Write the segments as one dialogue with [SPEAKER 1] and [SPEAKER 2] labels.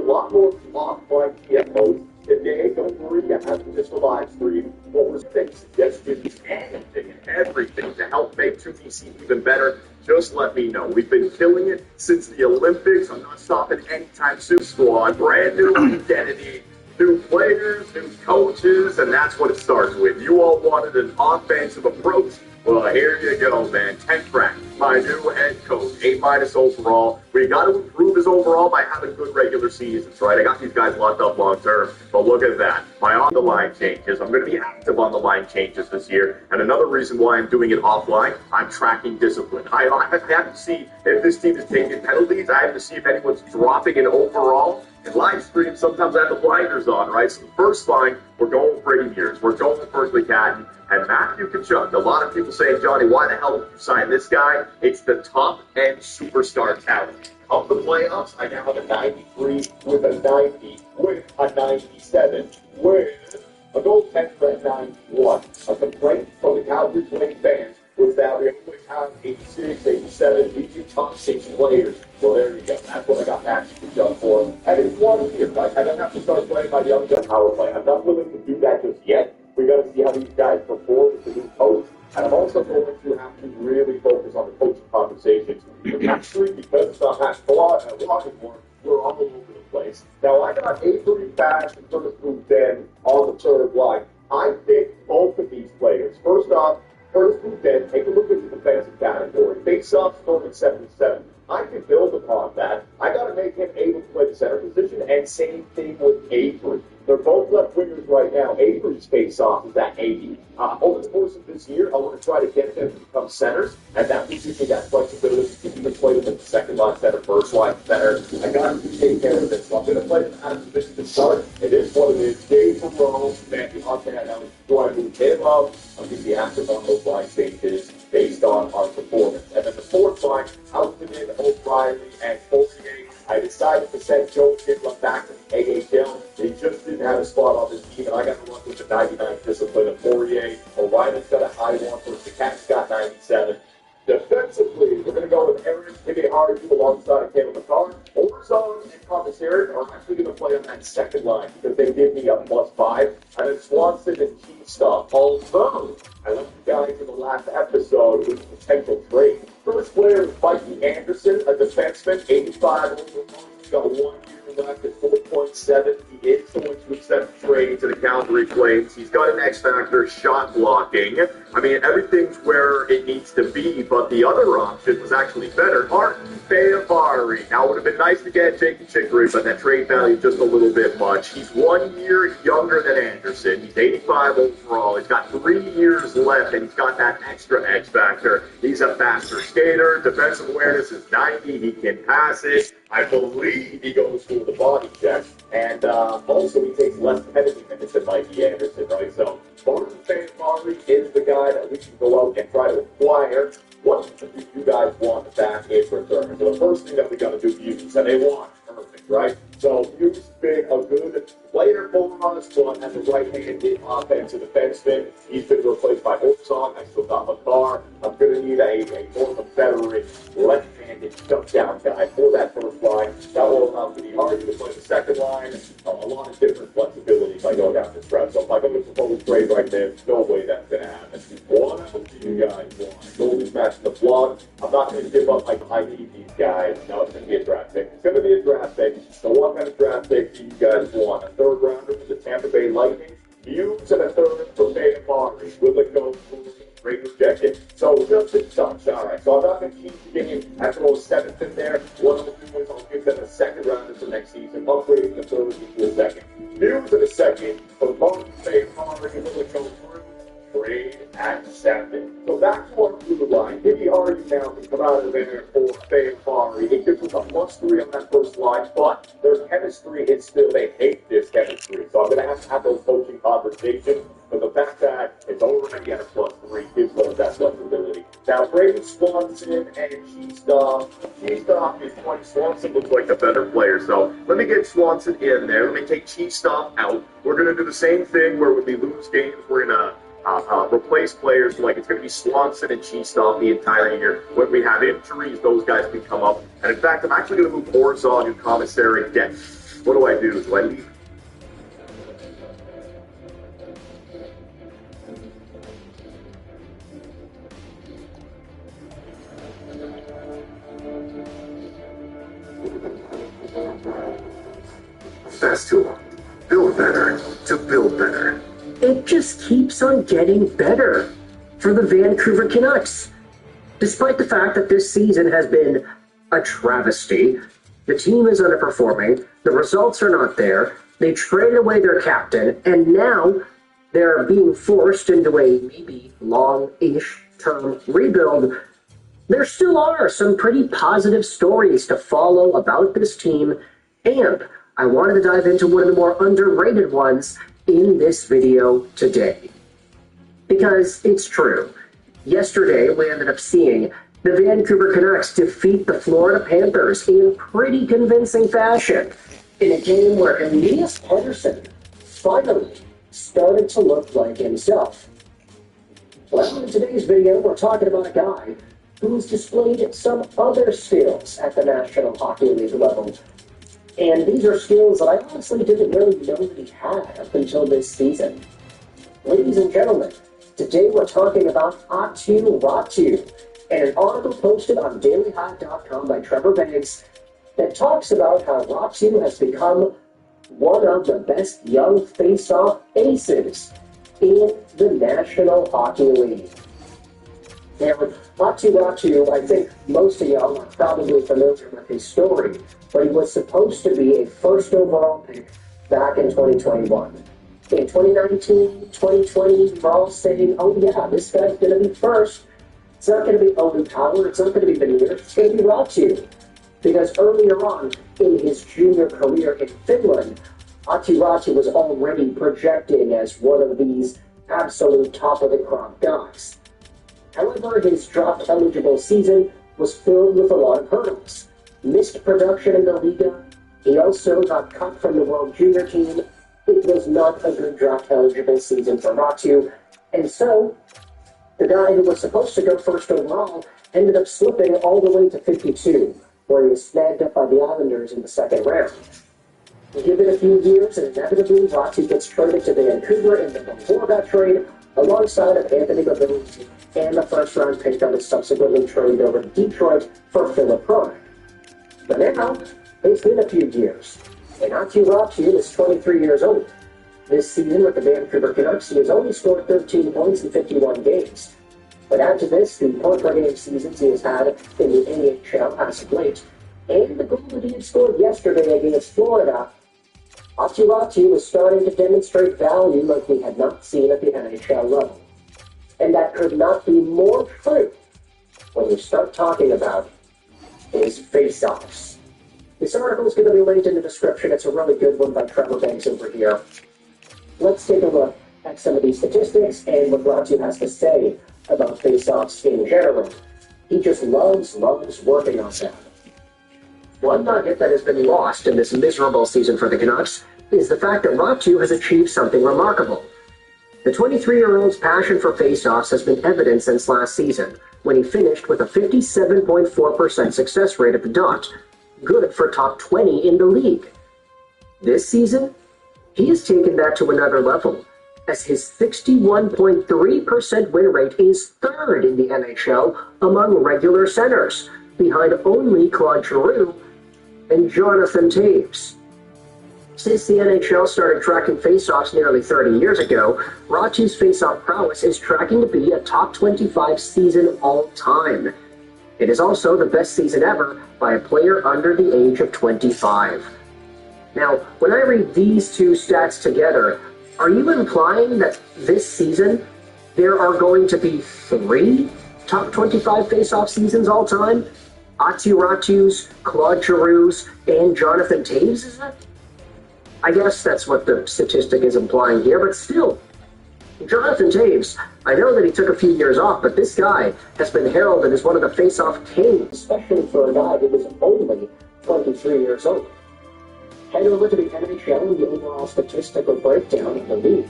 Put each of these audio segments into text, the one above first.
[SPEAKER 1] lot more offline TMOs. Today, don't worry, you have to just a live stream. What was things, suggestions, anything, everything to help make 2PC even better, just let me know. We've been killing it since the Olympics. I'm not stopping anytime soon. Squad, brand new identity, new players, new coaches, and that's what it starts with. You all wanted an offensive approach. Well, here you go, man. 10 crack, my new head coach, A- overall. We got to improve his overall by having good regular seasons, right? I got these guys locked up long term, but look at that. My on-the-line changes. I'm going to be active on the line changes this year. And another reason why I'm doing it offline, I'm tracking discipline. I have to see if this team is taking penalties. I have to see if anyone's dropping in overall. In live stream, sometimes I have the blinders on, right? So the first line, we're going with Brady Mears. We're going with Berkeley Catton and Matthew Tkachuk. A lot of people saying, Johnny, why the hell did you sign this guy? It's the top-end superstar talent. Of the playoffs, I now have a 93 with a 90, with a 97, with a goaltender at 91. A complaint from the Calgary Flame fans was that we only have 86, 87, these are top 6 players. Well, there you go. That's what I got Matthew Tkachuk for. And it's 1 year, right? I don't have to start playing my young gun power play. I'm not willing to do that just yet. We got to see how these guys perform with the new coach. And I'm also going to have to really focus on the coaching conversations. Actually, because it's not Matt anymore, we're all over the place. Now, I got Avery Bash and Curtis Boutin on the third line. I think both of these players, first off, Curtis Boutin, take a look at the defensive category. Face-off scored at 77. I can build upon that. I got to make him able to play the center position, and same thing with Avery. They're both left wingers right now. Avery's face-off is at 80. Over the course of this year, I want to try to get them to become centers, and that gives me that flexibility to even play them at the second line center, first line center. I got to take care of this. So I'm going to play them out of position to start. It is what it is. Dave Perreault, Matthew Hunt, do I move him up? I'm going to be active on those line changes based on our performance. And then the fourth line, Alfred, O'Reilly, and Fournier. I decided to send Joe Kidlam back to the AHL. He just didn't have a spot on this team, and I got to run with the 99 discipline of Fourier. O'Reilly's got a high one, but the Cats got 97. Defensively, we're going to go with Aaron Hibihari alongside Caleb McCarr. Orzon and Commissary are actually going to play on that second line because they give me a +5. And then Swanson and Keystone. Although, I left you guys in the last episode with a potential trade. First player is Mikey Anderson, a defenseman, 85 overall. He's got 1 year left at 4.7. He is going to accept trade to the Calgary Flames. He's got an X factor, shot blocking. I mean, everything's where it needs to be, but the other option was actually better. Martin Fehervary. Now, it would have been nice to get Jake Chikri, but that trade value is just a little bit much. He's 1 year younger than Anderson. He's 85 overall. He's got 3 years left, and he's got that extra X factor. He's a faster skater. Defensive awareness is 90. He can pass it. I believe he goes through the body check. And also, he takes less penalty minutes than Mikey Anderson, right? So, Martin Fehervary is the guy that we can go out and try to acquire. What do you guys want back in return? So the first thing that we got to do is and they want perfect, right? So Hughes has been a good player forward on his front as a right-handed offensive defenseman. He's been replaced by Orzon. I still got McCarr. I'm going to need a more of a veteran left-handed jump-down guy for that first line. That will allow me hard to play the second line. A lot of different flexibility if I go down this route. So if I go to propose trade right there, there's no way that's going to happen. What else do you guys want? Goalies matching the plug. I'm not going to give up like I need these guys. No, it's going to be a draft pick. It's going to be a draft pick. So what kind of draft pick do you guys want? A third rounder for the Tampa Bay Lightning? Hughes and a third for Fehervary. Will it go for great rejected? So just a touch. All right. So I'm not going to keep getting after those seventh in there. What I'll do is I'll give them a second rounder for next season, upgrading the third into a second. Hughes in a second for Martin Fehervary. Will it go through? Trade accepted. So back to our blue line. Hibihari now can come out of there for Fehervary. It gives us a +3 on that first line, but their chemistry is still, they hate this chemistry. So I'm going to have those coaching conversations. But the fact that it's already at a +3 gives us that flexibility. Now, Brady Swanson and Keystone is playing. Swanson looks like the better player. So let me get Swanson in there. Let me take Keystone out. We're going to do the same thing where when we lose games, we're going to replace players. Like it's going to be Swanson and Keystone the entire year. When we have injuries, those guys can come up. And in fact, I'm actually going to move Orzon and Commissary What do I do? Do I leave? Fast tool. Build better to build better.
[SPEAKER 2] It just keeps on getting better for the Vancouver Canucks. Despite the fact that this season has been a travesty, the team is underperforming, the results are not there, they traded away their captain, and now they're being forced into a maybe long-ish term rebuild. There still are some pretty positive stories to follow about this team, and I wanted to dive into one of the more underrated ones in this video today. Because it's true. Yesterday, we ended up seeing the Vancouver Canucks defeat the Florida Panthers in pretty convincing fashion in a game where Elias Pettersson finally started to look like himself. Well, in today's video, we're talking about a guy who's displayed some other skills at the National Hockey League level. And these are skills that I honestly didn't really know that he had up until this season. Ladies and gentlemen, today we're talking about Aatu Räty, and an article posted on dailyhive.com by Trevor Banks that talks about how Räty has become one of the best young face-off aces in the National Hockey League. Now, Aatu Räty, I think most of y'all are probably familiar with his story, but he was supposed to be a first overall pick back in 2021. In 2019, 2020, we were all saying, oh yeah, this guy's going to be first. It's not going to be Owen Power, it's not going to be Veneer, it's going to be Räty. Because earlier on in his junior career in Finland, Aatu Räty was already projecting as one of these absolute top-of-the-crop guys. However, his draft-eligible season was filled with a lot of hurdles. Missed production in the Liga. He also got cut from the World Junior team. It was not a good draft-eligible season for Räty. And so, the guy who was supposed to go first overall ended up slipping all the way to 52, where he was snagged up by the Islanders in the second round. Give it a few years, and inevitably, Räty gets traded to Vancouver in the Vancouer trade, alongside of Anthony Babilski and the first-round pick that was subsequently traded over to Detroit for Philip Hronek. But now, it's been a few years, and Aatu Räty is 23 years old. This season with the Vancouver Canucks, he has only scored 13 points in 51 games. But add to this the point-per-game seasons he has had in the NHL as of late, and the goal that he had scored yesterday against Florida, Aatu Räty was starting to demonstrate value like we had not seen at the NHL level. And that could not be more true when you start talking about his face-offs. This article is going to be linked in the description. It's a really good one by Trevor Banks over here. Let's take a look at some of these statistics and what Räty has to say about face-offs in general. He just loves working on them. One nugget that has been lost in this miserable season for the Canucks is the fact that Räty has achieved something remarkable. The 23-year-old's passion for face-offs has been evident since last season, when he finished with a 57.4% success rate at the dot, good for top 20 in the league. This season, he has taken that to another level, as his 61.3% win rate is third in the NHL among regular centers, behind only Claude Giroux and Jonathan Toews. Since the NHL started tracking faceoffs nearly 30 years ago, Räty's faceoff prowess is tracking to be a top 25 season all time. It is also the best season ever by a player under the age of 25. Now, when I read these two stats together, are you implying that this season there are going to be 3 top 25 faceoff seasons all time? Aatu Räty's, Claude Giroux's, and Jonathan Toews, is it? I guess that's what the statistic is implying here, but still, Jonathan Toews, I know that he took a few years off, but this guy has been heralded as one of the face-off kings, especially for a guy who was only 23 years old. Head over to the NHL and the overall statistical breakdown of the league,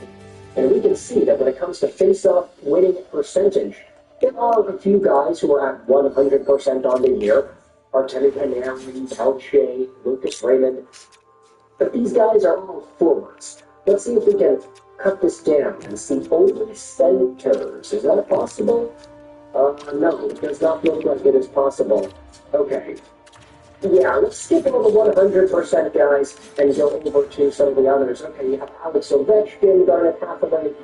[SPEAKER 2] and we can see that when it comes to face-off winning percentage, there are a few guys who are at 100% on the year. Artemi Panarin, Pelche, Lucas Raymond. But these guys are all forwards. Let's see if we can cut this down and see only centers. Is that possible? No, it does not look like it is possible. Okay. Yeah, let's skip all the 100% guys and go over to some of the others. Okay, you have Alex Ovechkin, Garnet Hathaway.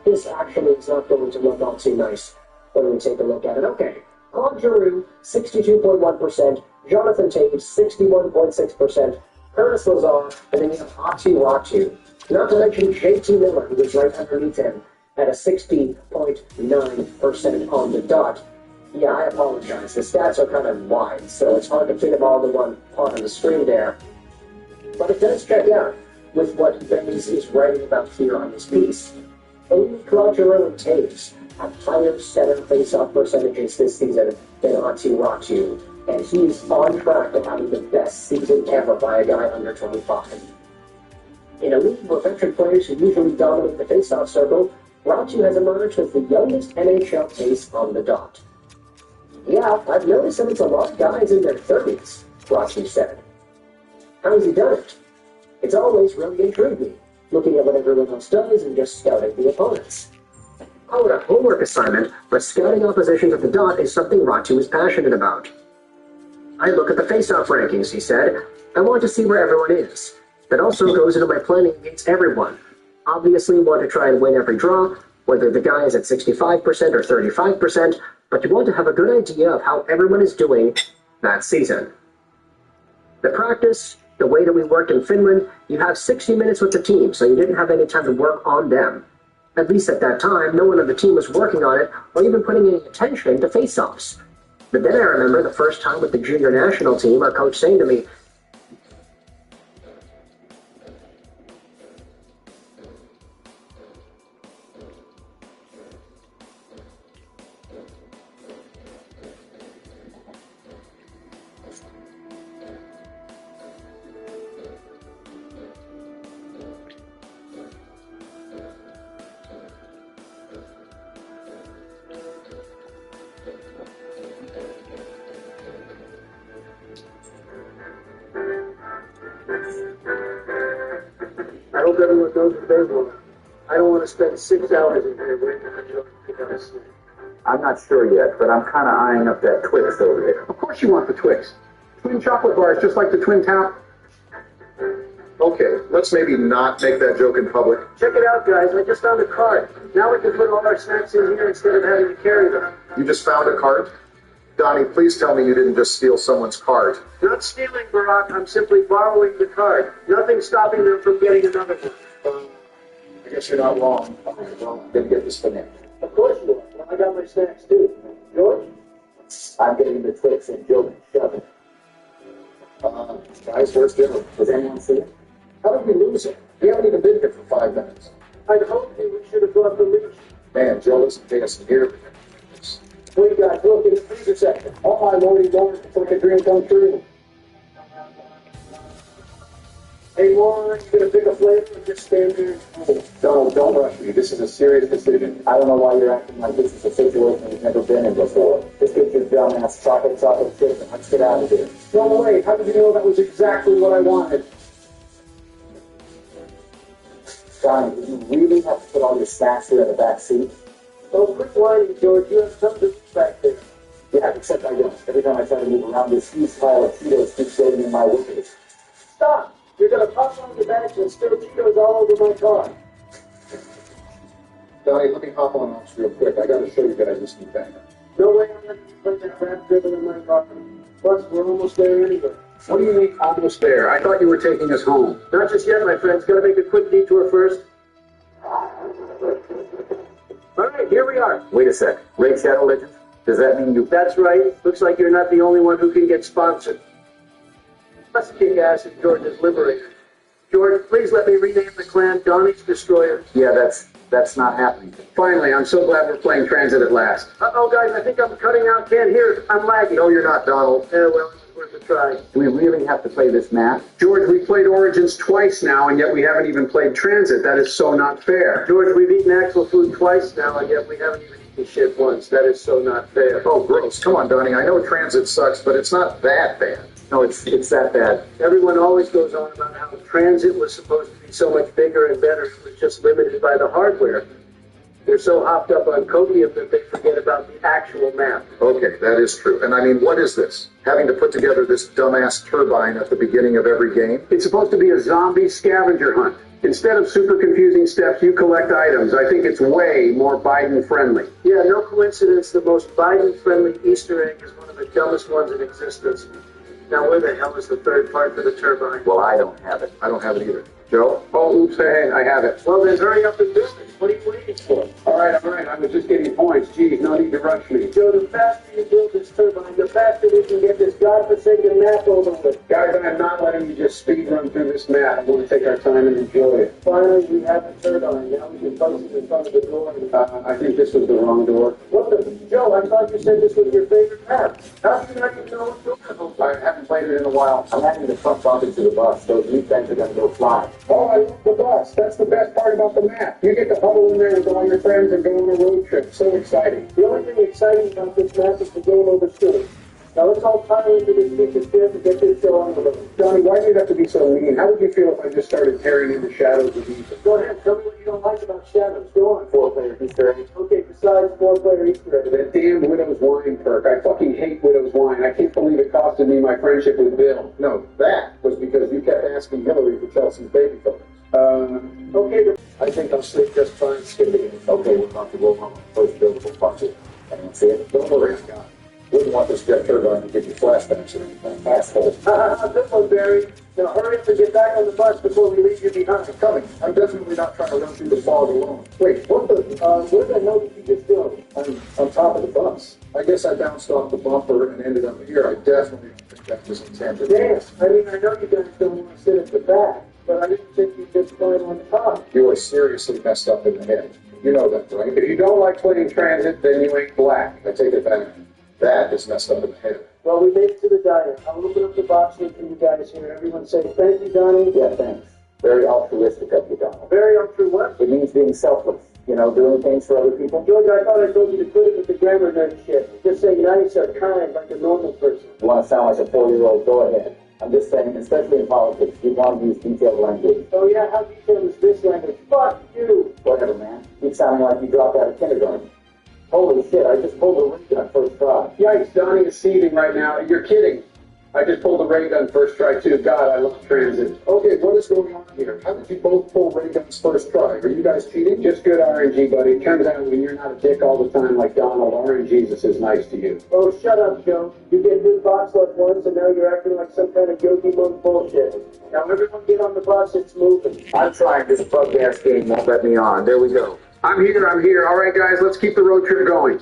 [SPEAKER 2] This actually is not going to look all too nice when we take a look at it. Okay, Claude Giroux, 62.1%. Jonathan Toews, 61.6%. Curtis Lazar, and then you have Ratu. Not to mention JT Miller, who is right underneath him at a 60.9% on the dot. Yeah, I apologize. The stats are kind of wide, so it's hard to fit them all in one part on the screen there. But it does check out with what Benz is writing about here on this piece. Only Claude Giroux and Toews have higher center face-off percentages this season than Ratu. And he's on track to having the best season ever by a guy under 25. In a league where veteran players who usually dominate the face-off circle, Ratu has emerged as the youngest NHL pace on the dot. Yeah, I've noticed that it's a lot of guys in their 30s, Ratu said. How has he done it? It's always really intrigued me, looking at what everyone else does and just scouting the opponents. Call it a homework assignment, but scouting oppositions at the dot is something Ratu is passionate about. I look at the face-off rankings, he said. I want to see where everyone is. That also goes into my planning against everyone. Obviously, you want to try and win every draw, whether the guy is at 65% or 35%, but you want to have a good idea of how everyone is doing that season. The practice, the way that we worked in Finland, you have 60 minutes with the team, so you didn't have any time to work on them. At least at that time, no one on the team was working on it or even putting any attention to face-offs. But then I remember the first time with the junior national team, our coach saying to me,
[SPEAKER 3] I hope everyone knows what they want. I don't want to spend 6 hours in here waiting for you to go to sleep.
[SPEAKER 4] I'm not sure yet, but I'm kind of eyeing up that Twix over there.
[SPEAKER 5] Of course you want the Twix. Twin chocolate bars, just like the Twin Tower.
[SPEAKER 1] Okay, let's maybe not make that joke in public.
[SPEAKER 3] Check it out, guys. I just found a cart. Now we can put all our snacks in here instead of having to carry them.
[SPEAKER 1] You just found a cart? Donnie, please tell me you didn't just steal someone's cart.
[SPEAKER 3] Not stealing, Barack. I'm simply borrowing the cart. Nothing stopping them from getting another one.
[SPEAKER 1] I guess you're not wrong. All right, well, I'm going to get this finished.
[SPEAKER 3] Of course you are. Well, I got my snacks, too. George?
[SPEAKER 4] I'm getting the Twix and Joe can shove it.
[SPEAKER 1] Guys, where's dinner?
[SPEAKER 4] Does anyone see it?
[SPEAKER 1] How did we lose it? We haven't even been here for 5 minutes.
[SPEAKER 3] I'd hoped we should have brought the leash.
[SPEAKER 1] Man, Joe isn't paying us here.
[SPEAKER 3] We got look in the freezer section. All my morning donuts, it's like a dream come true. Hey, Warren, you gonna pick a flavor or just stand there?
[SPEAKER 4] Don't rush me. This is a serious decision. I don't know why you're acting like this is a situation you've never been in before. Just get your dumbass chocolate chip and let's get out of here.
[SPEAKER 3] No way. How did you know that was exactly what I wanted?
[SPEAKER 4] Johnny, do you really have to put all your snacks here in the back seat?
[SPEAKER 3] Oh, quit whining, George. You have something back there.
[SPEAKER 4] Yeah, except I don't. Every time I try to move around, this huge pile of Cheetos keeps getting in my way.
[SPEAKER 3] Stop! You're gonna pop on the bench and spill Cheetos all over my car.
[SPEAKER 1] Donnie, let me hop on this real quick. I gotta show you guys this new thing.
[SPEAKER 3] No way I'm letting you put that crap driven in my car. Plus, we're almost there anyway.
[SPEAKER 5] What do you mean, almost there? I thought you were taking us home.
[SPEAKER 3] Not just yet, my friends. Gotta make a quick detour first. All right, here we are.
[SPEAKER 4] Wait a sec. Raid Shadow Legends? Does that mean you...
[SPEAKER 3] That's right. Looks like you're not the only one who can get sponsored. Let's kick ass if George is liberated. George, please let me rename the clan Donnie's Destroyers.
[SPEAKER 4] Yeah, that's not happening.
[SPEAKER 5] Finally, I'm so glad we're playing Transit at last.
[SPEAKER 3] Uh-oh, guys, I think I'm cutting out. Can't hear it. I'm lagging.
[SPEAKER 1] No, you're not, Donald.
[SPEAKER 3] Yeah, well, it's worth a try.
[SPEAKER 4] Do we really have to play this map?
[SPEAKER 5] George, we played Origins twice now, and yet we haven't even played Transit. That is so not fair.
[SPEAKER 3] George, we've eaten actual food twice now, and yet we haven't even eaten shit once. That is so not fair.
[SPEAKER 1] Oh, gross. Come on, Donnie. I know Transit sucks, but it's not that bad.
[SPEAKER 2] No, it's that bad.
[SPEAKER 3] Everyone always goes on about how transit was supposed to be so much bigger and better. It was just limited by the hardware. They're so hopped up on copium that they forget about the actual map.
[SPEAKER 6] Okay, that is true. And I mean, what is this? Having to put together this dumbass turbine at the beginning of every game?
[SPEAKER 5] It's supposed to be a zombie scavenger hunt. Instead of super confusing steps, you collect items. I think it's way more Biden-friendly.
[SPEAKER 3] Yeah, no coincidence. The most Biden-friendly Easter egg is one of the dumbest ones in existence. Now, where the hell is the third part for the turbine?
[SPEAKER 2] Well, I don't have it.
[SPEAKER 6] I don't have it either. Joe?
[SPEAKER 5] Oh, oops, hey, I have it.
[SPEAKER 3] Well, then hurry up and do it. What are you waiting for?
[SPEAKER 5] All right, I was just getting points. Geez, no need to rush me.
[SPEAKER 3] Joe, the faster you build this turbine, the faster we can get this godforsaken map over with.
[SPEAKER 5] Guys, I'm not letting you just speed run through this map. I want to take our time and enjoy it.
[SPEAKER 3] Finally, we have the turbine. Now we can post it in front of the door.
[SPEAKER 5] I think this was the wrong door.
[SPEAKER 3] What the? Joe, I thought you said this was your favorite map. How do you not even know what door?
[SPEAKER 5] I haven't played it in a while.
[SPEAKER 4] I'm having the front bump into the bus. Those new things are going to go flying.
[SPEAKER 5] Oh, I love the bus. That's the best part about the map. You get to huddle in there with all your friends and go on a road trip. So exciting.
[SPEAKER 3] The only thing exciting about this map is the game overstood. Now let's all pile into this piece of shit and get this show on the road.
[SPEAKER 5] Johnny, why do you have to be so mean? How would you feel if I just started tearing into shadows of evil?
[SPEAKER 3] Go ahead, tell me what you don't like about Shadows. Go on.
[SPEAKER 4] 4-player Easter egg.
[SPEAKER 3] Okay, besides 4-player Easter egg.
[SPEAKER 5] That damn Widow's Wine perk. I fucking hate Widow's Wine. I can't believe it costed me my friendship with Bill.
[SPEAKER 6] No, that was because you kept asking Hillary for Chelsea's baby photos.
[SPEAKER 3] Okay, but I think I'll sleep just fine skipping it.
[SPEAKER 4] Okay, we're about to roll on the first buildable budget. Anyone see it?
[SPEAKER 6] Don't worry, I got it. Wouldn't want this jet turbine to give you flashbacks or anything.
[SPEAKER 4] Asshole.
[SPEAKER 3] Good one, Barry. Now hurry up and get back on the bus before we leave you behind.
[SPEAKER 6] I'm coming. I'm definitely not trying to run through the fog alone. Wait, what the?
[SPEAKER 3] Where the hell did you just go?
[SPEAKER 6] I'm on top of the bus. I guess I bounced off the bumper and ended up here. I definitely think that was intended.
[SPEAKER 3] Damn. I mean, I know you guys don't want to sit at the back, but I didn't think you'd just climb on top.
[SPEAKER 6] You are seriously messed up in the head. You know that, right?
[SPEAKER 5] If you don't like playing transit, then you ain't black.
[SPEAKER 6] I take it back. That is messed up in the head.
[SPEAKER 3] Well, we made it to the diner. I'll open up the box for you guys here. Everyone say thank you, Donnie.
[SPEAKER 4] Yeah, thanks. Very altruistic of you, Donald.
[SPEAKER 3] Very up for what?
[SPEAKER 4] It means being selfless. You know, doing things for other people.
[SPEAKER 3] George, I thought I told you to quit it with the grammar nerd shit. Just say nice or kind like a normal person.
[SPEAKER 4] You want to sound like a 4-year-old? Go ahead. I'm just saying, especially in politics, you want to use detailed language.
[SPEAKER 3] Oh yeah, how detailed is this language? Fuck you!
[SPEAKER 4] Whatever, man. Keep sounding like you dropped out of kindergarten. Holy shit, I just pulled a ray gun first try.
[SPEAKER 5] Yikes, Donnie is seething right now. You're kidding. I just pulled a ray gun first try, too. God, I love transit.
[SPEAKER 6] Okay, what is going on here? How did you both pull ray guns first try? Are you guys cheating?
[SPEAKER 5] Just good RNG, buddy. Turns out when you're not a dick all the time like Donald, RNGesus is nice to you.
[SPEAKER 3] Oh, shut up, Joe. You get good box luck once, and now you're acting like some kind of yogi monk bullshit. Now everyone get on the bus, it's moving.
[SPEAKER 2] I'm trying. This bug-ass game won't let me on. There we go.
[SPEAKER 5] I'm here. All right, guys, let's keep the road trip going.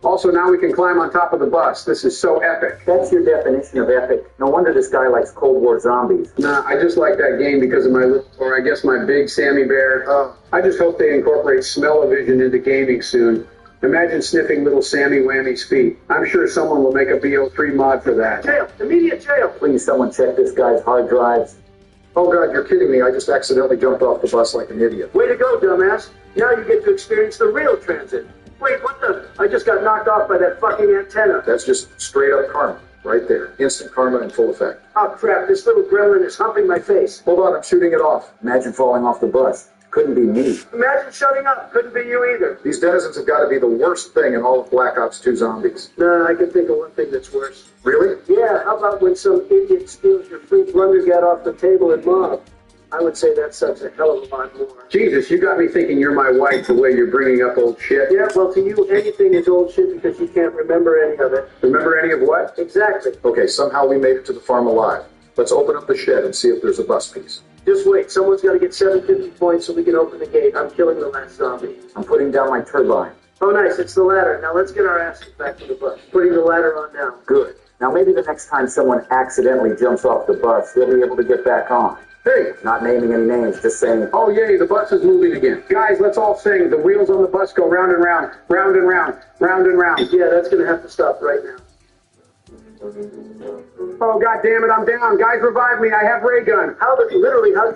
[SPEAKER 5] Also, now we can climb on top of the bus. This is so epic.
[SPEAKER 2] That's your definition of epic. No wonder this guy likes Cold War zombies.
[SPEAKER 5] Nah, I just like that game because of my big Sammy Bear. I just hope they incorporate smell-o-vision into gaming soon. Imagine sniffing little Sammy Whammy's feet. I'm sure someone will make a BO3 mod for that.
[SPEAKER 3] Jail! Immediate jail!
[SPEAKER 2] Please, someone check this guy's hard drives.
[SPEAKER 6] Oh, God, you're kidding me. I just accidentally jumped off the bus like an idiot.
[SPEAKER 3] Way to go, dumbass. Now you get to experience the real transit. Wait, what the? I just got knocked off by that fucking antenna.
[SPEAKER 6] That's just straight up karma. Right there. Instant karma in full effect.
[SPEAKER 3] Oh, crap. This little gremlin is humping my face.
[SPEAKER 6] Hold on, I'm shooting it off.
[SPEAKER 2] Imagine falling off the bus. Couldn't be me.
[SPEAKER 3] Imagine shutting up. Couldn't be you either.
[SPEAKER 6] These denizens have got to be the worst thing in all of Black Ops 2 Zombies.
[SPEAKER 3] Nah, I can think of one thing that's worse.
[SPEAKER 6] Really?
[SPEAKER 3] Yeah, how about when some idiot steals your free blundergat off the table at Mob? I would say that sucks a hell of a lot more.
[SPEAKER 5] Jesus, you got me thinking you're my wife the way you're bringing up old shit.
[SPEAKER 3] Yeah, well, to you, anything is old shit because you can't remember any of it.
[SPEAKER 5] Remember any of what?
[SPEAKER 3] Exactly.
[SPEAKER 6] Okay, somehow we made it to the farm alive. Let's open up the shed and see if there's a bus piece.
[SPEAKER 3] Just wait. Someone's got to get 750 points so we can open the gate. I'm killing the last zombie.
[SPEAKER 2] I'm putting down my turbine.
[SPEAKER 3] Oh, nice. It's the ladder. Now let's get our asses back to the bus. Putting the ladder on now.
[SPEAKER 2] Good. Now maybe the next time someone accidentally jumps off the bus, they'll be able to get back on.
[SPEAKER 5] Hey!
[SPEAKER 2] Not naming any names, just saying,
[SPEAKER 5] Oh, yay, the bus is moving again. Guys, let's all sing. The wheels on the bus go round and round, round and round, round and round.
[SPEAKER 3] Yeah, that's going to have to stop right now.
[SPEAKER 5] Oh, God damn it, I'm down. Guys, revive me. I have ray gun.
[SPEAKER 3] How did you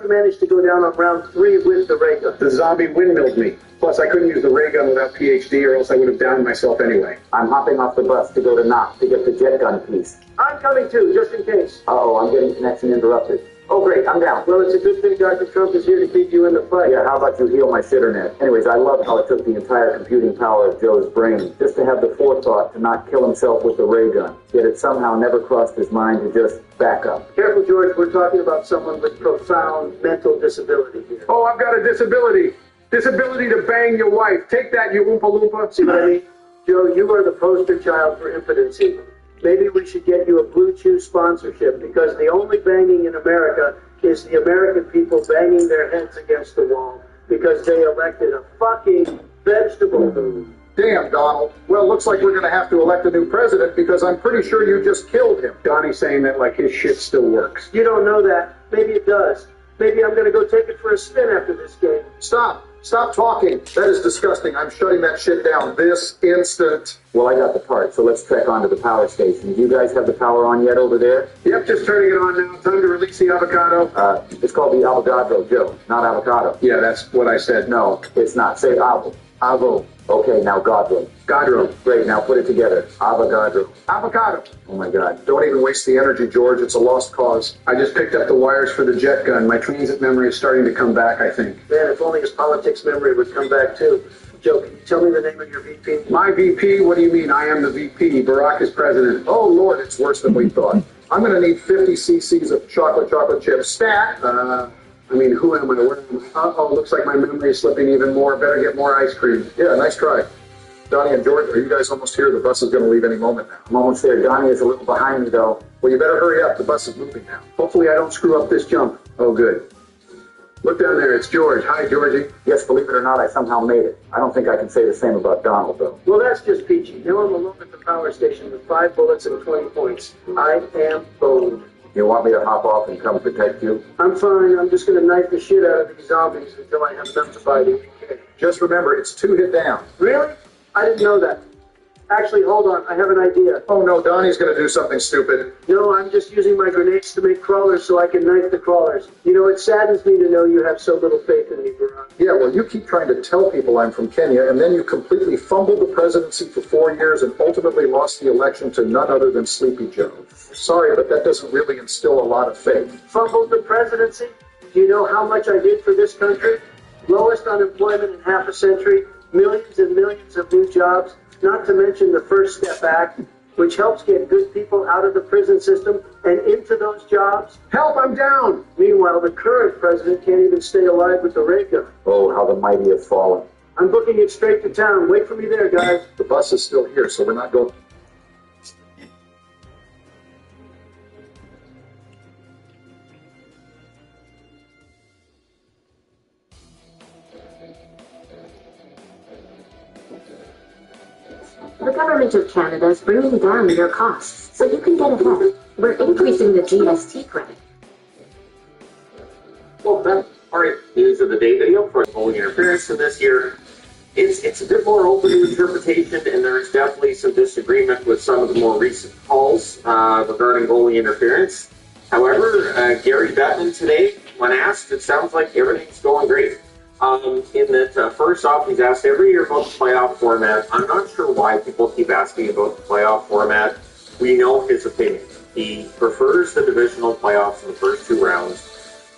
[SPEAKER 3] manage to go down on round 3 with the ray gun?
[SPEAKER 5] The zombie windmilled me. Plus, I couldn't use the ray gun without PhD, or else I would have downed myself anyway.
[SPEAKER 4] I'm hopping off the bus to go to Knox to get the jet gun piece.
[SPEAKER 3] I'm coming too, just in case.
[SPEAKER 4] Uh-oh, I'm getting connection interrupted. Oh, great, I'm down.
[SPEAKER 3] Well, it's a good thing Dr. Trump is here to keep you in the fight.
[SPEAKER 4] Yeah, how about you heal my shitternet? Anyways, I love how it took the entire computing power of Joe's brain just to have the forethought to not kill himself with the ray gun. Yet it somehow never crossed his mind to just back up.
[SPEAKER 3] Careful, George, we're talking about someone with profound mental disability here.
[SPEAKER 5] Oh, I've got a disability. Disability to bang your wife. Take that, you Oompa Loompa.
[SPEAKER 3] See what I mean? Joe, you are the poster child for impotency. Maybe we should get you a Blue Chew sponsorship, because the only banging in America is the American people banging their heads against the wall because they elected a fucking vegetable dude.
[SPEAKER 6] Damn, Donald. Well, looks like we're going to have to elect a new president because I'm pretty sure you just killed him.
[SPEAKER 5] Donnie's saying that like his shit still works.
[SPEAKER 3] You don't know that. Maybe it does. Maybe I'm going to go take it for a spin after this game.
[SPEAKER 6] Stop. Stop talking. That is disgusting. I'm shutting that shit down this instant.
[SPEAKER 4] Well, I got the part, so let's trek onto the power station. Do you guys have the power on yet over there?
[SPEAKER 5] Yep, just turning it on now. Time to release the avocado.
[SPEAKER 4] It's called the avocado, Joe, not avocado.
[SPEAKER 5] Yeah, that's what I said.
[SPEAKER 4] No, it's not. Say avo. Avo. Okay, now Godro.
[SPEAKER 5] Godro.
[SPEAKER 4] Great, now put it together. Avogadro.
[SPEAKER 5] Avocado.
[SPEAKER 4] Oh my God.
[SPEAKER 6] Don't even waste the energy, George. It's a lost cause.
[SPEAKER 5] I just picked up the wires for the jet gun. My transit memory is starting to come back, I think.
[SPEAKER 3] Man, if only his politics memory would come back too. Joe, can you tell me the name of your VP?
[SPEAKER 5] My VP? What do you mean? I am the VP. Barack is president.
[SPEAKER 6] Oh, Lord, it's worse than we thought. I'm going to need 50 cc's of chocolate chip stat.
[SPEAKER 5] I mean, who am I? Where am I? Uh-oh, looks like my memory is slipping even more. Better get more ice cream.
[SPEAKER 6] Yeah, nice try. Donnie and George, are you guys almost here? The bus is going to leave any moment now.
[SPEAKER 4] I'm almost there. Donnie is a little behind me, though.
[SPEAKER 6] Well, you better hurry up. The bus is moving now.
[SPEAKER 5] Hopefully I don't screw up this jump. Oh, good. Look down there. It's George. Hi, Georgie.
[SPEAKER 4] Yes, believe it or not, I somehow made it. I don't think I can say the same about Donald, though.
[SPEAKER 3] Well, that's just peachy. Now I'm alone at the power station with 5 bullets and 20 points. I am boned.
[SPEAKER 4] You want me to hop off and come protect you?
[SPEAKER 3] I'm fine. I'm just going to knife the shit out of these zombies until I have enough to buy the AK.
[SPEAKER 6] Just remember, it's 2 hit down.
[SPEAKER 3] Really? I didn't know that. Actually, hold on. I have an idea.
[SPEAKER 6] Oh, no, Donnie's going to do something stupid.
[SPEAKER 3] No, I'm just using my grenades to make crawlers so I can knife the crawlers. You know, it saddens me to know you have so little faith in me, Barack.
[SPEAKER 6] Yeah, well, you keep trying to tell people I'm from Kenya, and then you completely fumbled the presidency for 4 years and ultimately lost the election to none other than Sleepy Joe. Sorry, but that doesn't really instill a lot of faith.
[SPEAKER 3] Fumbled the presidency? Do you know how much I did for this country? Lowest unemployment in half a century, millions and millions of new jobs, not to mention the First Step Act, which helps get good people out of the prison system and into those jobs.
[SPEAKER 5] Help, I'm down!
[SPEAKER 3] Meanwhile, the current president can't even stay alive with the ray gun.
[SPEAKER 4] Oh, how the mighty have fallen.
[SPEAKER 3] I'm booking it straight to town. Wait for me there, guys.
[SPEAKER 6] The bus is still here, so we're not going...
[SPEAKER 7] The government of Canada is bringing down your costs, so you can get ahead. We're increasing the GST credit.
[SPEAKER 1] Well, that's part of news of the day video for goalie interference. And this year, it's a bit more open to interpretation, and there is definitely some disagreement with some of the more recent calls regarding goalie interference. However, Gary Bettman today, when asked, it sounds like everything's going great. In that, first off, he's asked every year about the playoff format. I'm not sure why people keep asking about the playoff format. We know his opinion. He prefers the divisional playoffs in the first 2 rounds.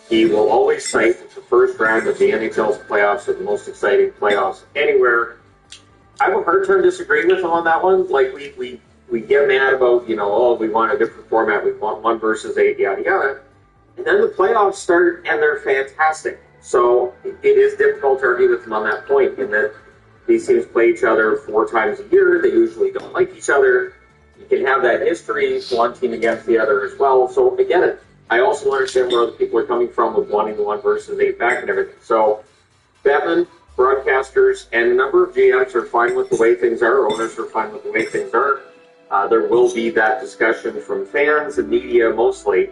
[SPEAKER 1] He will always cite that the first round of the NHL's playoffs are the most exciting playoffs anywhere. I have a hard time disagreeing with him on that one. Like, we get mad about, oh, we want a different format. We want 1 versus 8, yada, yada. And then the playoffs start, and they're fantastic. So it is difficult to argue with him on that point, in that these teams play each other 4 times a year. They usually don't like each other. You can have that history, one team against the other as well. So I get it. I also understand where other people are coming from with wanting the 1 versus 8 back and everything. So Bettman, broadcasters, and a number of GMs are fine with the way things are. Owners are fine with the way things are. There will be that discussion from fans and media mostly.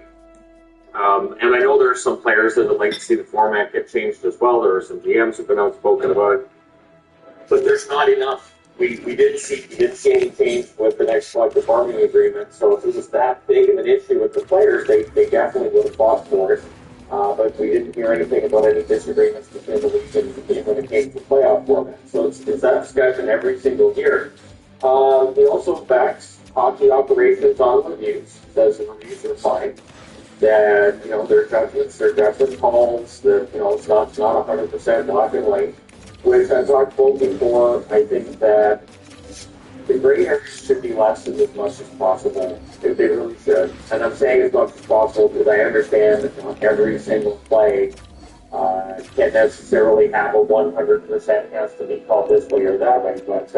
[SPEAKER 1] And I know there are some players that would like to see the format get changed as well. There are some GMs who have been outspoken about it. But there's not enough we didn't see any change with the next collective bargaining agreement. So if it was that big of an issue with the players, they definitely would have fought for it. But we didn't hear anything about any disagreements between the league and the team when it came to playoff format. So it's that discussion every single year. He also backs hockey operations on reviews. Says the reviews are fine. That their judgment calls. That it's not 100% black and white. Which I've talked about before. I think that the gray areas should be lessened as much as possible. They really should. And I'm saying as much as possible because I understand that every single play can't necessarily have a 100% has to be called this way or that way. But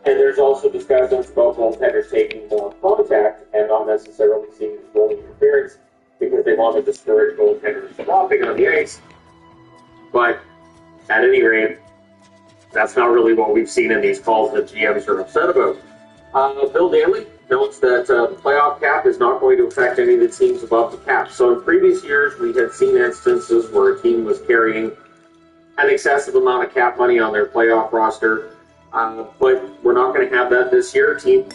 [SPEAKER 1] and there's also discussions about goaltenders taking more contact and not necessarily seeing goalie interference because they want to discourage goaltenders stopping on the ice. But at any rate, that's not really what we've seen in these calls that GMs are upset about. Bill Daly notes that the playoff cap is not going to affect any of the teams above the cap. So in previous years, we had seen instances where a team was carrying an excessive amount of cap money on their playoff roster, but we're not going to have that this year. Team.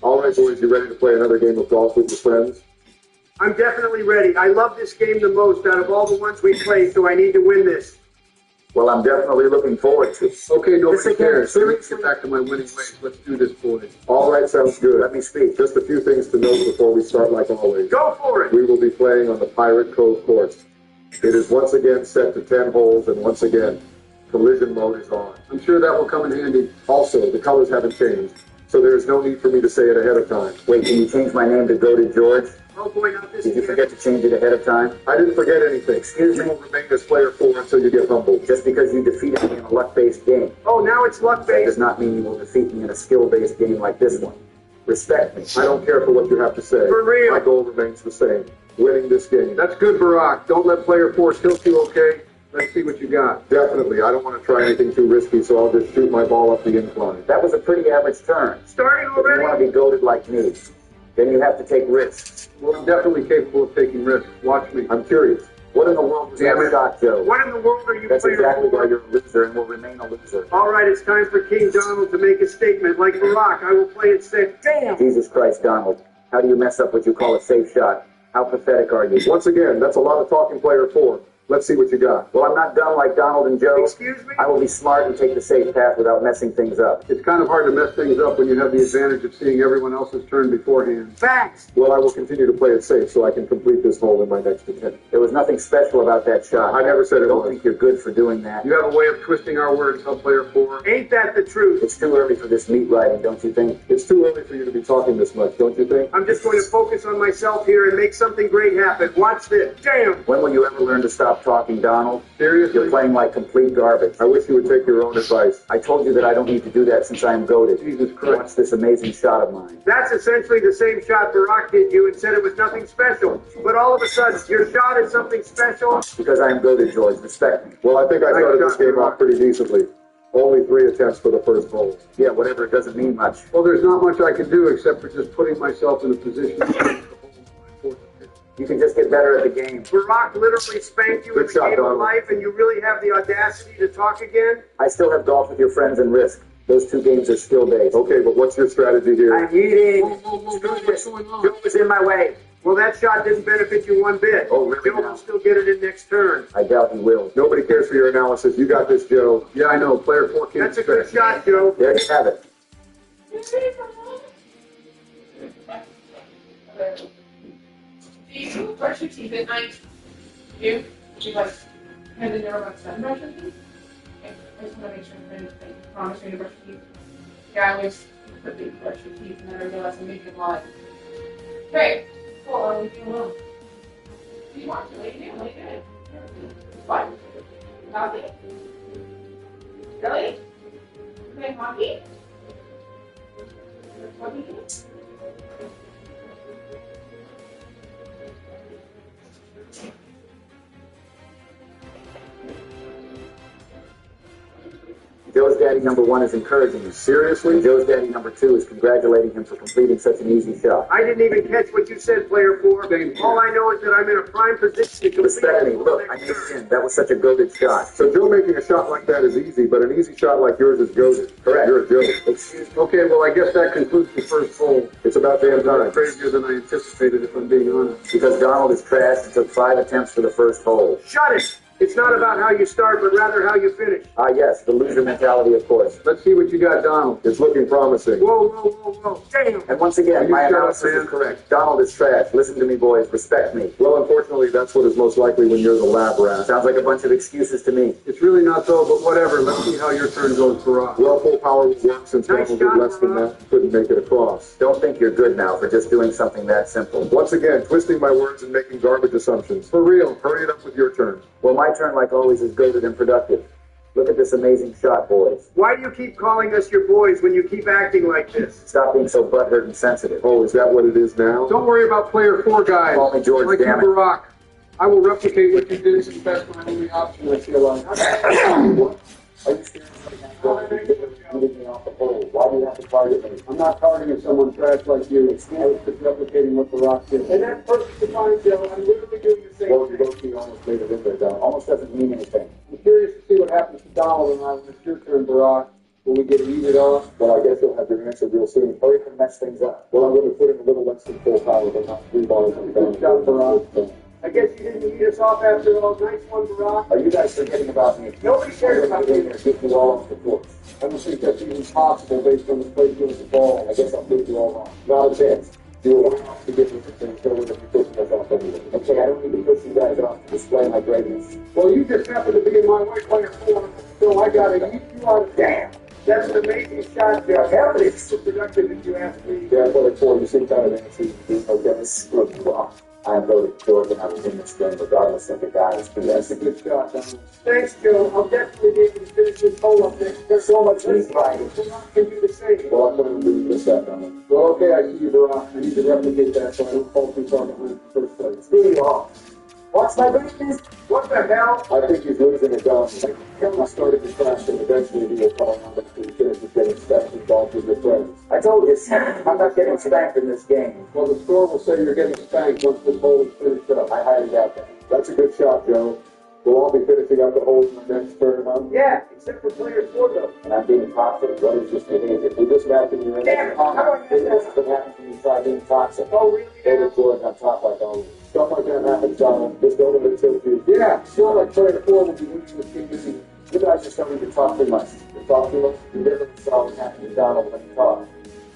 [SPEAKER 6] All right, boys, you ready to play another game of golf with your friends?
[SPEAKER 3] I'm definitely ready. I love this game the most out of all the ones we played, so I need to win this.
[SPEAKER 4] Well, I'm definitely looking forward to it.
[SPEAKER 5] Okay, nobody cares. Let me
[SPEAKER 2] seriously?
[SPEAKER 5] get back to my winning ways. Let's do this, boys.
[SPEAKER 6] All right, sounds good.
[SPEAKER 4] Let me speak.
[SPEAKER 6] Just a few things to note before we start like always.
[SPEAKER 3] Go for it.
[SPEAKER 6] We will be playing on the Pirate Cove course. It is once again set to 10 holes, and once again, collision mode is on.
[SPEAKER 5] I'm sure that will come in handy.
[SPEAKER 6] Also, the colors haven't changed, so there is no need for me to say it ahead of time.
[SPEAKER 4] Wait, can you change my name to Goated George?
[SPEAKER 3] Oh boy, not this
[SPEAKER 4] Did you
[SPEAKER 3] again.
[SPEAKER 4] forget to change it ahead of time?
[SPEAKER 6] I didn't forget anything.
[SPEAKER 4] Excuse
[SPEAKER 6] You
[SPEAKER 4] me?
[SPEAKER 6] will remain as player 4 until you get humbled.
[SPEAKER 4] Just because you defeated me in a luck-based game,
[SPEAKER 3] Oh, now it's luck
[SPEAKER 4] that does
[SPEAKER 3] based.
[SPEAKER 4] not mean you will defeat me in a skill-based game like this one. Respect me.
[SPEAKER 6] I don't care for what you have to say.
[SPEAKER 3] For real.
[SPEAKER 6] My goal remains the same. Winning this game.
[SPEAKER 5] That's good, Barack. Don't let player 4 tilt you, okay? Let's see what you got.
[SPEAKER 6] Definitely. I don't want to try anything too risky, so I'll just shoot my ball up the incline.
[SPEAKER 4] That was a pretty average turn.
[SPEAKER 3] Starting
[SPEAKER 4] If you want
[SPEAKER 3] already?
[SPEAKER 4] to be goated like me, then you have to take risks.
[SPEAKER 5] Well, I'm definitely capable of taking risks. Watch me.
[SPEAKER 6] I'm curious.
[SPEAKER 4] What in the world was
[SPEAKER 5] Damn
[SPEAKER 4] that
[SPEAKER 5] it.
[SPEAKER 4] shot, Joe?
[SPEAKER 3] What in the world are you
[SPEAKER 4] That's
[SPEAKER 3] playing
[SPEAKER 4] exactly why
[SPEAKER 3] for?
[SPEAKER 4] you're a loser and will remain a loser.
[SPEAKER 3] All right, it's time for King Donald to make a statement. Like Barack, I will play it safe. Damn!
[SPEAKER 4] Jesus Christ, Donald. How do you mess up what you call a safe shot? How pathetic are you?
[SPEAKER 6] Once again, that's a lot of talking player 4. Let's see what you got.
[SPEAKER 4] Well, I'm not dumb like Donald and Joe.
[SPEAKER 3] Excuse me?
[SPEAKER 4] I will be smart and take the safe path without messing things up.
[SPEAKER 5] It's kind of hard to mess things up when you have the advantage of seeing everyone else's turn beforehand.
[SPEAKER 3] Facts.
[SPEAKER 6] Well, I will continue to play it safe so I can complete this hole in my next attempt.
[SPEAKER 4] There was nothing special about that shot.
[SPEAKER 6] I never said it
[SPEAKER 4] I don't
[SPEAKER 6] was.
[SPEAKER 4] think you're good for doing that.
[SPEAKER 5] You have a way of twisting our words, huh, player 4?
[SPEAKER 3] Ain't that the truth?
[SPEAKER 4] It's too early for this meat riding, don't you think?
[SPEAKER 6] It's too early for you to be talking this much, don't you think?
[SPEAKER 3] I'm just going to focus on myself here and make something great happen. Watch this. Damn!
[SPEAKER 4] When will you ever learn to stop talking, Donald?
[SPEAKER 5] Seriously?
[SPEAKER 4] You're playing like complete garbage.
[SPEAKER 6] I wish you would take your own advice.
[SPEAKER 4] I told you that I don't need to do that since I am goated.
[SPEAKER 5] Jesus Christ.
[SPEAKER 4] Watch this amazing shot of mine.
[SPEAKER 3] That's essentially the same shot Barack did you and said it was nothing special. But all of a sudden, your shot is something special.
[SPEAKER 4] Because I am goated, George. Respect me.
[SPEAKER 6] Well, I think I started
[SPEAKER 5] Nice
[SPEAKER 6] this
[SPEAKER 5] shot,
[SPEAKER 6] game off pretty decently. Only 3 attempts for the first hole.
[SPEAKER 4] Yeah, whatever. It doesn't mean much.
[SPEAKER 5] Well, there's not much I can do except for just putting myself in a position to change the hole in my fourth attempt.
[SPEAKER 4] You can just get better at the game.
[SPEAKER 3] Barack literally spanked you in
[SPEAKER 6] Good
[SPEAKER 3] the
[SPEAKER 6] shot,
[SPEAKER 3] game of
[SPEAKER 6] Donald.
[SPEAKER 3] life, and you really have the audacity to talk again?
[SPEAKER 4] I still have golf with your friends and Risk. Those 2 games are skill-based.
[SPEAKER 6] Okay, but what's your strategy here?
[SPEAKER 4] I'm eating.
[SPEAKER 5] What's going on?
[SPEAKER 4] Joe was in my way.
[SPEAKER 3] Well, that shot didn't benefit you one bit.
[SPEAKER 4] Oh, really
[SPEAKER 3] Joe
[SPEAKER 4] now?
[SPEAKER 3] will still get it in next turn.
[SPEAKER 4] I doubt he will.
[SPEAKER 6] Nobody cares for your analysis. You got this, Joe.
[SPEAKER 5] Yeah, I know. Player 4 can't
[SPEAKER 3] That's a good
[SPEAKER 5] expect.
[SPEAKER 3] shot, Joe.
[SPEAKER 4] There you have it.
[SPEAKER 8] Do you brush your teeth at night? You? Do you like kind of know about sun brush your teeth? Okay, I just want to make sure that you promise me to brush your teeth. Yeah, I always quickly brush your teeth and then I realize I'm making a lie. Okay, well, I'll leave you alone. Do you want to? What are you doing? What are you doing? What? Coffee? Really? You playing hockey? What do you do?
[SPEAKER 4] Joe's daddy number 1 is encouraging him.
[SPEAKER 6] Seriously?
[SPEAKER 4] Joe's daddy number 2 is congratulating him for completing such an easy shot.
[SPEAKER 3] I didn't even catch what you said, player 4. All I know is that I'm in a prime position to complete
[SPEAKER 4] Respect me.
[SPEAKER 3] it.
[SPEAKER 4] Look, I made it in. That was such a goated shot.
[SPEAKER 6] So Joe making a shot like that is easy, but an easy shot like yours is goated.
[SPEAKER 4] Correct.
[SPEAKER 6] You're a Joe.
[SPEAKER 4] Excuse me.
[SPEAKER 5] Okay, well, I guess that concludes the first hole.
[SPEAKER 6] It's about damn time.
[SPEAKER 5] Crazier than I anticipated, if I'm being honest.
[SPEAKER 4] Because Donald is trash and took 5 attempts for the first hole.
[SPEAKER 3] Shut it! It's not about how you start, but rather how you finish.
[SPEAKER 4] Ah, yes, the loser mentality, of course.
[SPEAKER 5] Let's see what you got, Donald.
[SPEAKER 6] It's looking promising.
[SPEAKER 3] Whoa, whoa, whoa, whoa. Damn!
[SPEAKER 4] And once again, my analysis is correct. Donald is trash. Listen to me, boys. Respect me.
[SPEAKER 6] Well, unfortunately, that's what is most likely when you're the lab rat.
[SPEAKER 4] Sounds like a bunch of excuses to me.
[SPEAKER 5] It's really not so, but whatever. Let's see how your turn goes, Barack.
[SPEAKER 6] Well, full power will work since
[SPEAKER 3] Nice
[SPEAKER 6] Donald
[SPEAKER 3] shot,
[SPEAKER 6] did less than that. Couldn't make it across.
[SPEAKER 4] Don't think you're good now for just doing something that simple.
[SPEAKER 6] Once again, twisting my words and making garbage assumptions. For real, hurry it up with your turn.
[SPEAKER 4] Well, my turn, like always, is goated and productive. Look at this amazing shot, boys.
[SPEAKER 3] Why do you keep calling us your boys when you keep acting like this?
[SPEAKER 4] Stop being so butthurt and sensitive.
[SPEAKER 6] Oh, is that what it is now?
[SPEAKER 5] Don't worry about player 4, guys.
[SPEAKER 4] Call me George,
[SPEAKER 5] like you,
[SPEAKER 4] damn it.
[SPEAKER 5] Barack. I will replicate what you did since that's my only option, I feel like.
[SPEAKER 4] Are you serious right now? You did me off the hole. Why do you have to target me?
[SPEAKER 5] I'm not targeting someone trash like you. I was just replicating what Barack did.
[SPEAKER 3] And that's perfectly fine, Joe. I'm literally doing the same
[SPEAKER 6] Well,
[SPEAKER 3] thing.
[SPEAKER 6] Loki almost made it in there, Donald.
[SPEAKER 4] Almost doesn't mean anything.
[SPEAKER 5] I'm curious to see what happens to Donald and I when it's your turn, Barack. Will we get heated off?
[SPEAKER 6] Well, I guess you'll have your answer real soon.
[SPEAKER 4] Hurry up and mess things up.
[SPEAKER 6] Well, I'm going to put in a little less than full power, but not 3 bars on the
[SPEAKER 5] Good shot, Barack.
[SPEAKER 3] I guess you didn't lead us off after all. Nice one, Barack.
[SPEAKER 4] Are you guys forgetting about me?
[SPEAKER 3] Nobody cares about
[SPEAKER 4] me.
[SPEAKER 3] me.
[SPEAKER 4] Get you all off the course.
[SPEAKER 5] I don't think that's even possible based on the play doing the ball.
[SPEAKER 4] I guess I'll prove you all wrong.
[SPEAKER 6] Not a chance. You will have to get me to show that you're pushing us off anyway.
[SPEAKER 4] Okay, I don't need to push you guys off to display my greatness.
[SPEAKER 5] Well, you just happen to be in my way, player 4, so I gotta eat you out of
[SPEAKER 4] Damn!
[SPEAKER 3] That's an amazing shot, Joe.
[SPEAKER 4] Hell, it's
[SPEAKER 3] so productive if you ask me.
[SPEAKER 6] Yeah, player 4, you seem kind of antsy.
[SPEAKER 4] okay, screw you off. I voted George and I was in this game regardless of the guys.
[SPEAKER 5] That's a good shot, Donald.
[SPEAKER 3] Thanks, Joe. I'll definitely be able to finish this hole up next.
[SPEAKER 4] There's so much
[SPEAKER 3] Let's
[SPEAKER 4] heat riding.
[SPEAKER 3] can do the same.
[SPEAKER 6] Well, I'm going to do just that, Donald.
[SPEAKER 5] Well, okay, I see you, Barack. I need to replicate that so I don't fall too far behind in the first place.
[SPEAKER 4] Screw you off. Watch my greatness.
[SPEAKER 3] What the hell?
[SPEAKER 6] I think he's losing it, Donald. He started to crash, and eventually he will come around after he finishes getting spanked and ball with your friends.
[SPEAKER 4] I told you, I'm not getting spanked in this game.
[SPEAKER 5] Well, the score will say you're getting spanked once this hole is finished up.
[SPEAKER 4] I highly doubt that.
[SPEAKER 6] That's a good shot, Joe. We'll all be finishing up the hole in the next turn, huh?
[SPEAKER 3] Yeah, except for player 4, though.
[SPEAKER 4] And I'm being toxic. What is this behavior?
[SPEAKER 6] We're just matching your
[SPEAKER 3] Damn it, how do I get
[SPEAKER 4] This
[SPEAKER 3] that?
[SPEAKER 4] is what happens when you try being toxic.
[SPEAKER 3] Oh, really?
[SPEAKER 4] David George on top like always.
[SPEAKER 6] Stuff like that happens, Donald. Just don't let it tilt you.
[SPEAKER 5] Yeah, it's not like player 4 will be losing the team this season.
[SPEAKER 4] You guys are starting to talk too much. You talk too much. You never saw what happened to Donald when he talked.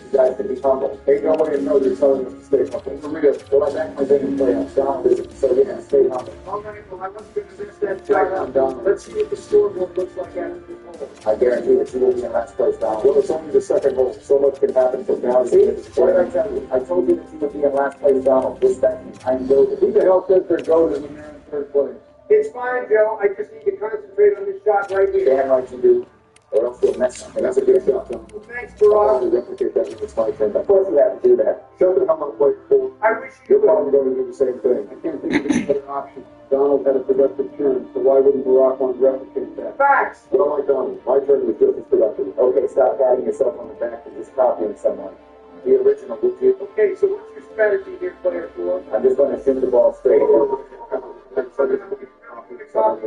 [SPEAKER 4] You guys can be humble.
[SPEAKER 6] Ain't nobody in know they're telling us to stay humble.
[SPEAKER 4] For real. Well, I back my big and play on Donald isn't. So yeah, stay humble.
[SPEAKER 3] All right, well, I wasn't going to miss that shot. Let's see what the scoreboard looks like after this hole.
[SPEAKER 4] I guarantee that you will be in last place, Donald.
[SPEAKER 6] Well, it's only the second hole. So much can happen from now to
[SPEAKER 4] See?
[SPEAKER 6] the end of the
[SPEAKER 4] What did I
[SPEAKER 6] game.
[SPEAKER 4] tell you? I told you that you would be in last place, Donald. Respect me. I know that.
[SPEAKER 5] Who the hell says they're goated when they're in third place?
[SPEAKER 3] It's fine, Joe. I just need to concentrate on this shot right here.
[SPEAKER 4] Damn right you do. Or else you'll mess something.
[SPEAKER 6] And that's a good shot, Donald.
[SPEAKER 3] Thanks,
[SPEAKER 6] I'll
[SPEAKER 3] Barack.
[SPEAKER 6] replicate that when it's my turn.
[SPEAKER 4] Of course you have to do that.
[SPEAKER 6] Show them how much play for.
[SPEAKER 3] I wish
[SPEAKER 6] You're
[SPEAKER 3] you
[SPEAKER 6] probably
[SPEAKER 3] would.
[SPEAKER 6] going to do the same thing.
[SPEAKER 5] I can't think of any other option. Donald had a productive turn, so why wouldn't Barack want to replicate that?
[SPEAKER 3] Facts.
[SPEAKER 6] But unlike Donald, my turn was just as productive.
[SPEAKER 4] Okay, stop patting yourself on the back and just copying someone. The original, would you?
[SPEAKER 3] Okay, so what's your strategy here, player 4?
[SPEAKER 4] I'm just going to shoot the ball straight.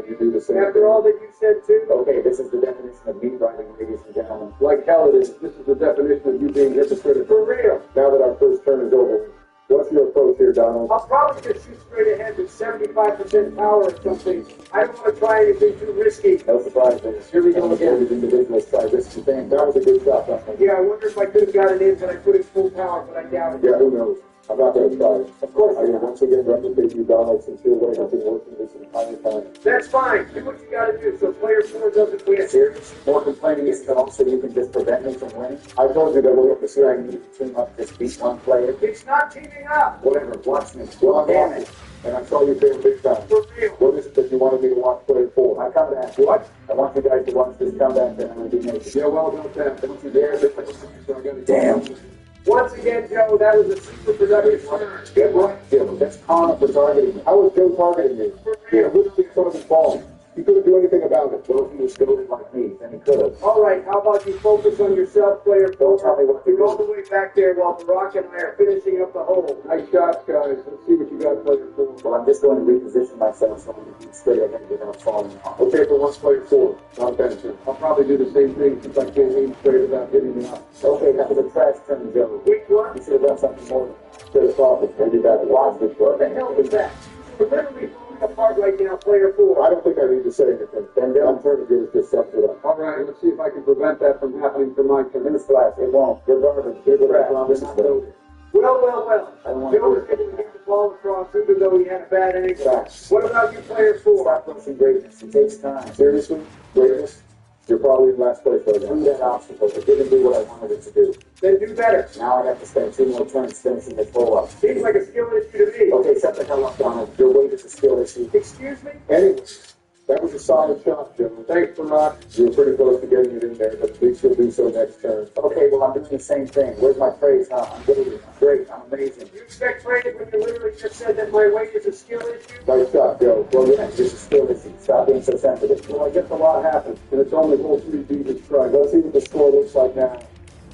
[SPEAKER 6] You do the same
[SPEAKER 3] After all
[SPEAKER 6] thing.
[SPEAKER 3] that you said, too?
[SPEAKER 4] Okay, this is the definition of me writing, ladies and gentlemen.
[SPEAKER 5] Like hell it is. This is the definition of you being hypocritical.
[SPEAKER 3] For real.
[SPEAKER 6] Now that our first turn is over, what's your approach here, Donald?
[SPEAKER 3] I'll probably just shoot straight ahead with 75% power or something. I don't want to try anything too risky.
[SPEAKER 4] No surprise there.
[SPEAKER 6] Here we go again. These individuals try risky things. That was a good shot, Donald.
[SPEAKER 3] Yeah, I wonder if I could have got it in, but I put it full power, but I doubt it.
[SPEAKER 6] Yeah, who knows? I'm not going to try it.
[SPEAKER 4] Of course
[SPEAKER 6] I will once again replicate you, Donald, since your way has been working this entire time.
[SPEAKER 3] That's fine. Do what you got to do so player 4 doesn't win.
[SPEAKER 4] Serious? More complaining is that also you can just prevent me from winning?
[SPEAKER 6] I told you that we'll have to see.
[SPEAKER 4] I need to team up, just beat one player.
[SPEAKER 3] It's not teaming up.
[SPEAKER 4] Whatever, watch me.
[SPEAKER 6] Well,
[SPEAKER 4] Damn it.
[SPEAKER 6] And I saw you being big time.
[SPEAKER 3] For real.
[SPEAKER 6] What is it that you wanted me to watch play for?
[SPEAKER 4] My comeback.
[SPEAKER 6] What?
[SPEAKER 4] I want you guys to watch this comeback that I'm going to be making.
[SPEAKER 6] Yeah, well, don't you dare. So I gotta
[SPEAKER 4] Damn.
[SPEAKER 3] Once again, Joe, that was a super productive turn.
[SPEAKER 6] Get right, Jim.
[SPEAKER 4] That's Connor for targeting me.
[SPEAKER 6] How was Joe targeting you? Yeah, who did some of his balls? He couldn't do anything about it.
[SPEAKER 4] Well, if he was goaded like me, then he could have.
[SPEAKER 3] All right, how about you focus on yourself, player four?
[SPEAKER 4] Don't tell me what to
[SPEAKER 3] You're
[SPEAKER 4] do.
[SPEAKER 3] all the way back there while Barack and I are finishing up the hole.
[SPEAKER 6] Nice shots, guys. Let's see what you got, player four.
[SPEAKER 4] Well, I'm just going to reposition myself so I can keep straight ahead without falling off.
[SPEAKER 6] Okay, for once, player four. Not Benson.
[SPEAKER 5] I'll probably do the same thing since I can't aim straight without hitting the up.
[SPEAKER 4] Okay, that was a trash turn, Joe.
[SPEAKER 3] Which one?
[SPEAKER 4] You should have done something more. Should have thought this. Maybe that watch this
[SPEAKER 3] What
[SPEAKER 4] one.
[SPEAKER 3] the hell was that? We're literally falling apart right now, player four.
[SPEAKER 6] I don't think I need to say anything.
[SPEAKER 4] Then
[SPEAKER 6] I'm trying to do is just sums it up.
[SPEAKER 5] All right, let's see if I can prevent that from happening for my turn.
[SPEAKER 4] Newsflash, it won't. You're garbage. You're trash. This is loaded.
[SPEAKER 3] Well.
[SPEAKER 4] I don't want to
[SPEAKER 3] Joe
[SPEAKER 4] do
[SPEAKER 3] was
[SPEAKER 4] it.
[SPEAKER 3] able to get the ball across even though he had a bad angle.
[SPEAKER 4] Facts.
[SPEAKER 3] What about you, player four?
[SPEAKER 4] Stop pushing greatness. It takes time.
[SPEAKER 6] Seriously? Greatness? You're probably in last place right
[SPEAKER 4] Through
[SPEAKER 6] now.
[SPEAKER 4] that obstacle, it didn't do what I wanted it to do.
[SPEAKER 3] Then do better.
[SPEAKER 4] Now I have to spend 2 more turns finishing this hole up.
[SPEAKER 3] Seems like a skill issue to me.
[SPEAKER 4] Okay, shut the hell up, Donald. Your weight is a skill issue.
[SPEAKER 3] Excuse me?
[SPEAKER 6] Anyway, that was a solid shot, Joe.
[SPEAKER 5] Thanks, Barack.
[SPEAKER 6] You were pretty close to getting it in there, but at least you'll do so next turn.
[SPEAKER 4] Okay, well, I'm doing the same thing. Where's my praise, huh? I'm good. I'm great. I'm amazing.
[SPEAKER 3] You expect praise when you literally just said that my weight is a skill issue?
[SPEAKER 6] Nice shot, Joe.
[SPEAKER 4] Well, yeah, it's just a skill issue. Stop being so sensitive.
[SPEAKER 5] Well, I guess a lot happened, and it's only hole 3 deep is tried.
[SPEAKER 6] Let's see what the score looks like now.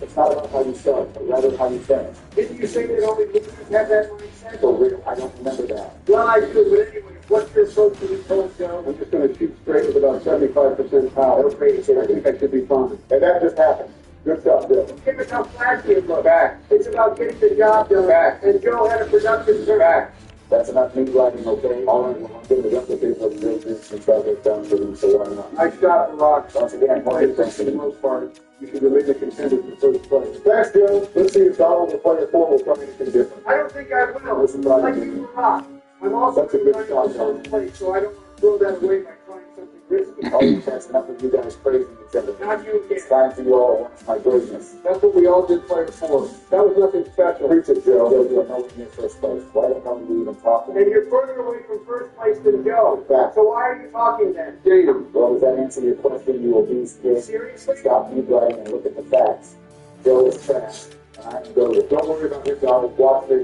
[SPEAKER 4] It's not about how you start, but rather how you finish.
[SPEAKER 3] Didn't you say that only losers have that mindset?
[SPEAKER 4] For real, I don't remember that.
[SPEAKER 3] Well, I do, but anyway, what's your approach to this whole Joe?
[SPEAKER 5] I'm just going to shoot straight with about 75% power.
[SPEAKER 4] Okay,
[SPEAKER 5] I think I should be fine.
[SPEAKER 6] And that just happened. Good shot, Joe.
[SPEAKER 3] Give us how flashy it looks.
[SPEAKER 5] Back.
[SPEAKER 3] It's about getting the job done.
[SPEAKER 5] Back.
[SPEAKER 3] And Joe had a productive turn.
[SPEAKER 5] Back.
[SPEAKER 4] That's enough meat riding, okay?
[SPEAKER 6] All right, well, I'm going to replicate what Joe did since I went down to him, so why not?
[SPEAKER 5] Nice shot, Barack.
[SPEAKER 4] Once again,
[SPEAKER 5] Well, I think for the most part, you should remain the contender for first place.
[SPEAKER 6] Thanks, Joe. Let's see if Donald or player four will try anything different.
[SPEAKER 3] I don't think I will.
[SPEAKER 6] Listen,
[SPEAKER 3] Like you, Rock. I'm also
[SPEAKER 6] That's a good
[SPEAKER 3] trying
[SPEAKER 6] shot,
[SPEAKER 3] to
[SPEAKER 6] Joe.
[SPEAKER 3] first place, so I don't want to throw that away by trying something risky.
[SPEAKER 4] Oh, that's enough of you guys praising each other.
[SPEAKER 3] Not you again.
[SPEAKER 4] It's time for you all to watch my greatness.
[SPEAKER 5] That's what we all did player 4. That was nothing special.
[SPEAKER 6] Preach it, Joe.
[SPEAKER 4] Joe, you are nowhere near first place. Why the hell are you even talking?
[SPEAKER 3] And you're further away from first place than Joe.
[SPEAKER 6] Fact.
[SPEAKER 3] So why are you talking then?
[SPEAKER 5] Damn.
[SPEAKER 4] Well, does that answer your question, you obese kid?
[SPEAKER 3] Seriously?
[SPEAKER 4] Stop meat riding and look at the facts. Joe is trash, and I'm goaded.
[SPEAKER 6] Don't worry about it, Donald. Watch me.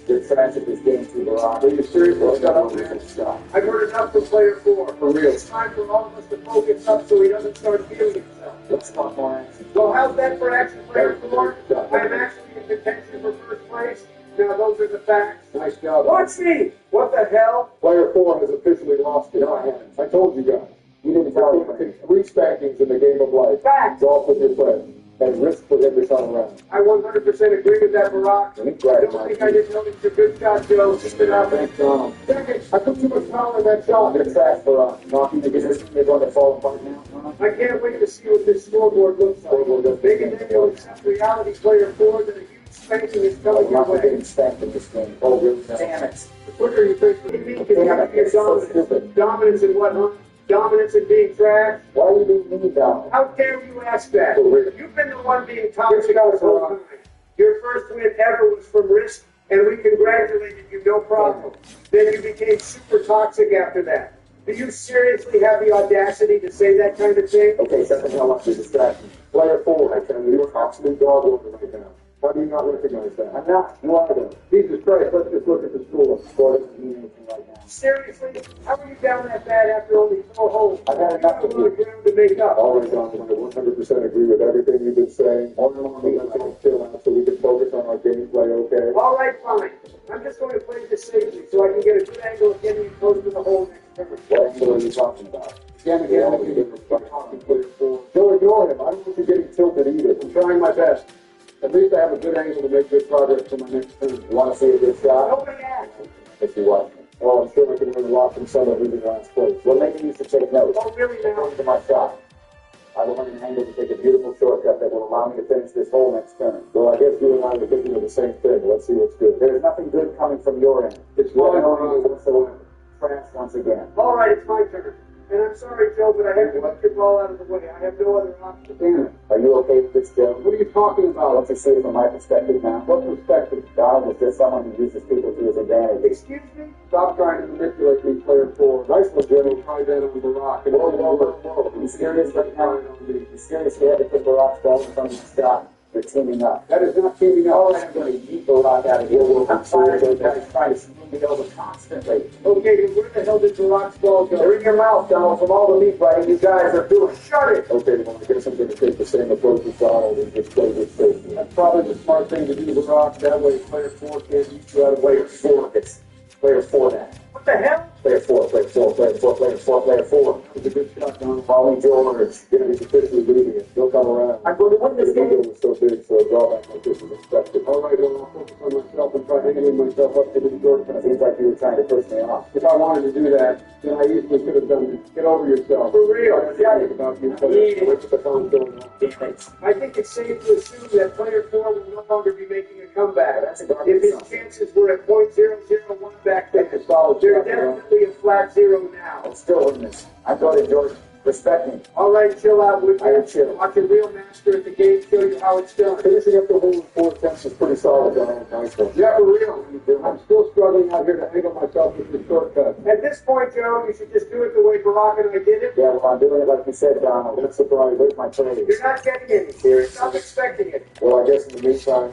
[SPEAKER 4] You're trash at this game too, Barack.
[SPEAKER 5] Are you serious?
[SPEAKER 4] Well,
[SPEAKER 5] Shut up,
[SPEAKER 4] man.
[SPEAKER 5] man.
[SPEAKER 4] Stop.
[SPEAKER 3] I've heard enough from player 4.
[SPEAKER 5] For real.
[SPEAKER 3] It's time for all of us to focus up so he doesn't start feeling himself.
[SPEAKER 4] Let's talk more action.
[SPEAKER 3] Well, how's that for action, player 4? I am actually in contention for first place. Now, those are the facts.
[SPEAKER 5] Nice job.
[SPEAKER 3] Watch me! What the hell?
[SPEAKER 6] Player four has officially lost it.
[SPEAKER 5] No, I haven't.
[SPEAKER 6] I told you guys.
[SPEAKER 4] You didn't tell
[SPEAKER 6] You're going to
[SPEAKER 4] me.
[SPEAKER 6] take 3 spankings in the game of life.
[SPEAKER 3] Facts!
[SPEAKER 6] Golf with your friends. And risk for every time around.
[SPEAKER 3] I 100% agree with that, Barack.
[SPEAKER 4] Meat
[SPEAKER 3] I
[SPEAKER 4] riding,
[SPEAKER 3] don't think I didn't notice your good shot, Joe. Keep it up.
[SPEAKER 4] Thanks, Donald.
[SPEAKER 3] Second,
[SPEAKER 6] I put too much power in that shot.
[SPEAKER 4] You're trash, Barack. Knocking the business, you're going to fall apart now, huh?
[SPEAKER 3] I can't wait to see what this scoreboard looks like. Maybe then you'll accept reality, player 4, that a huge spanking is coming
[SPEAKER 4] I'm
[SPEAKER 3] your
[SPEAKER 4] not
[SPEAKER 3] way.
[SPEAKER 4] getting spanked in this game. Oh, really? Damn it.
[SPEAKER 5] The quicker you fix
[SPEAKER 3] What do
[SPEAKER 5] it,
[SPEAKER 3] you mean continue your
[SPEAKER 4] so
[SPEAKER 3] dominance?
[SPEAKER 4] stupid.
[SPEAKER 3] Dominance in what, huh? Dominance in being trash?
[SPEAKER 4] Why are you being mean, Donald?
[SPEAKER 3] How dare you ask that?
[SPEAKER 6] For real.
[SPEAKER 3] You've been the one being toxic this whole time. Your first win ever was from risk, and we congratulated you, no problem. Then you became super toxic after that. Do you seriously have the audacity to say that kind of thing?
[SPEAKER 4] Okay, shut the hell up. You're distracting.
[SPEAKER 6] Player four, I tell you, you're an absolute dog water right now. How do you not recognize that?
[SPEAKER 4] I'm not. You are, though.
[SPEAKER 5] Jesus Christ, let's just look at the score.
[SPEAKER 4] Score doesn't mean anything right now.
[SPEAKER 3] Seriously? How are you down that bad after only 4 holes?
[SPEAKER 4] I've had enough of
[SPEAKER 3] You
[SPEAKER 4] you.
[SPEAKER 3] got ground to make up.
[SPEAKER 6] All right, Donald, I 100% agree with everything you've been saying. All along, let's all chill out so we can focus on our gameplay, okay?
[SPEAKER 3] All right, fine. I'm just going to play this safely so I can get a good angle of getting you close to the hole next turn.
[SPEAKER 4] What angle are you talking about?
[SPEAKER 5] Again,
[SPEAKER 6] Yeah,
[SPEAKER 5] again,
[SPEAKER 6] you're talking player four. Joe, ignore him. I don't want you getting tilted either.
[SPEAKER 5] I'm trying my best. At least I have a good angle to make good progress for my next turn.
[SPEAKER 4] You want to see a good shot?
[SPEAKER 3] Nobody asked.
[SPEAKER 4] If you watch me.
[SPEAKER 6] Well, I'm sure I can learn a lot from someone who's in last place.
[SPEAKER 4] Well, maybe you should take notes.
[SPEAKER 3] Oh, really now?
[SPEAKER 4] According to my shot, I will learn an angle to take a beautiful shortcut that will allow me to finish this hole next turn.
[SPEAKER 6] Well, I guess you and I were thinking of the same thing. Let's see what's good.
[SPEAKER 4] There's nothing good coming from your end.
[SPEAKER 5] It's
[SPEAKER 4] What
[SPEAKER 5] fine,
[SPEAKER 4] no angle
[SPEAKER 5] Ron.
[SPEAKER 4] whatsoever. Trash once again.
[SPEAKER 3] All right, it's my turn. And I'm sorry, Joe, but I have to let your ball out of the way. I have no other option.
[SPEAKER 4] Damn it. Are you okay with this, Joe?
[SPEAKER 5] What are you talking about?
[SPEAKER 4] Don't you see it from my perspective now?
[SPEAKER 5] What perspective?
[SPEAKER 4] Donald is just someone who uses people to his advantage.
[SPEAKER 3] Excuse me?
[SPEAKER 5] Stop trying to manipulate me, player 4. Nice one, Jimmy. Try that on Barack.
[SPEAKER 4] Whoa, whoa, whoa, whoa. You serious right now? You seriously had to put Barack's ball in front of the shot? You're teaming up.
[SPEAKER 5] That is not teaming up.
[SPEAKER 4] Oh, I'm going to beat Barack out of here. I'm tired of you guys trying to screw me over constantly.
[SPEAKER 3] Okay, then where the hell did Barack's ball go?
[SPEAKER 4] They're in your mouth, Donald, from all the meat writing you guys are doing.
[SPEAKER 3] Shut it!
[SPEAKER 6] Okay, well, I guess I'm going to take the same approach as Donald and just play with safety.
[SPEAKER 5] That's probably the smart thing to do, Barack. That way, player 4 can't beat you out of
[SPEAKER 4] Player 4. It's player 4 now.
[SPEAKER 3] What the hell?
[SPEAKER 4] Player 4, player 4, player 4, player 4, player 4.
[SPEAKER 5] That was a good shot, Donald.
[SPEAKER 4] Molly George.
[SPEAKER 6] He's officially leaving it. He'll come around.
[SPEAKER 4] I'm going to win this
[SPEAKER 6] The ego
[SPEAKER 4] game.
[SPEAKER 6] was so big, so a drawback like this is expected.
[SPEAKER 5] All right, well, I'll focus on myself and try hanging myself up to the Jordan.
[SPEAKER 4] It seems like you were trying to push me off.
[SPEAKER 5] If I wanted to do that, then I easily could have done it. Get over yourself.
[SPEAKER 3] For real?
[SPEAKER 5] Yeah, about you.
[SPEAKER 6] What's the phone going on?
[SPEAKER 3] I think it's safe to assume that player 4 will no longer be making a comeback.
[SPEAKER 4] That's a garbage
[SPEAKER 3] If his
[SPEAKER 4] song.
[SPEAKER 3] chances were at .001 back then,
[SPEAKER 5] That's a solid
[SPEAKER 3] they're
[SPEAKER 5] shot,
[SPEAKER 3] definitely a flat 0 now.
[SPEAKER 4] I'm still in this. I'm going to George. Respect me.
[SPEAKER 3] All right, chill out, would
[SPEAKER 4] I
[SPEAKER 3] you?
[SPEAKER 4] am chill.
[SPEAKER 3] Watch a real master at the game show you how it's done.
[SPEAKER 6] Finishing up the hole in 4 attempts is pretty solid, Donald. Nice one.
[SPEAKER 5] Yeah, for real. I'm still struggling out here to angle myself with your shortcut.
[SPEAKER 3] At this point, Joe, you should just do it the way Barack and I did it.
[SPEAKER 4] Yeah, well, I'm doing it like you said, Donald. That's surprised. Where's my praise?
[SPEAKER 3] You're not getting any.
[SPEAKER 4] Seriously.
[SPEAKER 3] Stop expecting it.
[SPEAKER 6] Well, I guess in the meantime,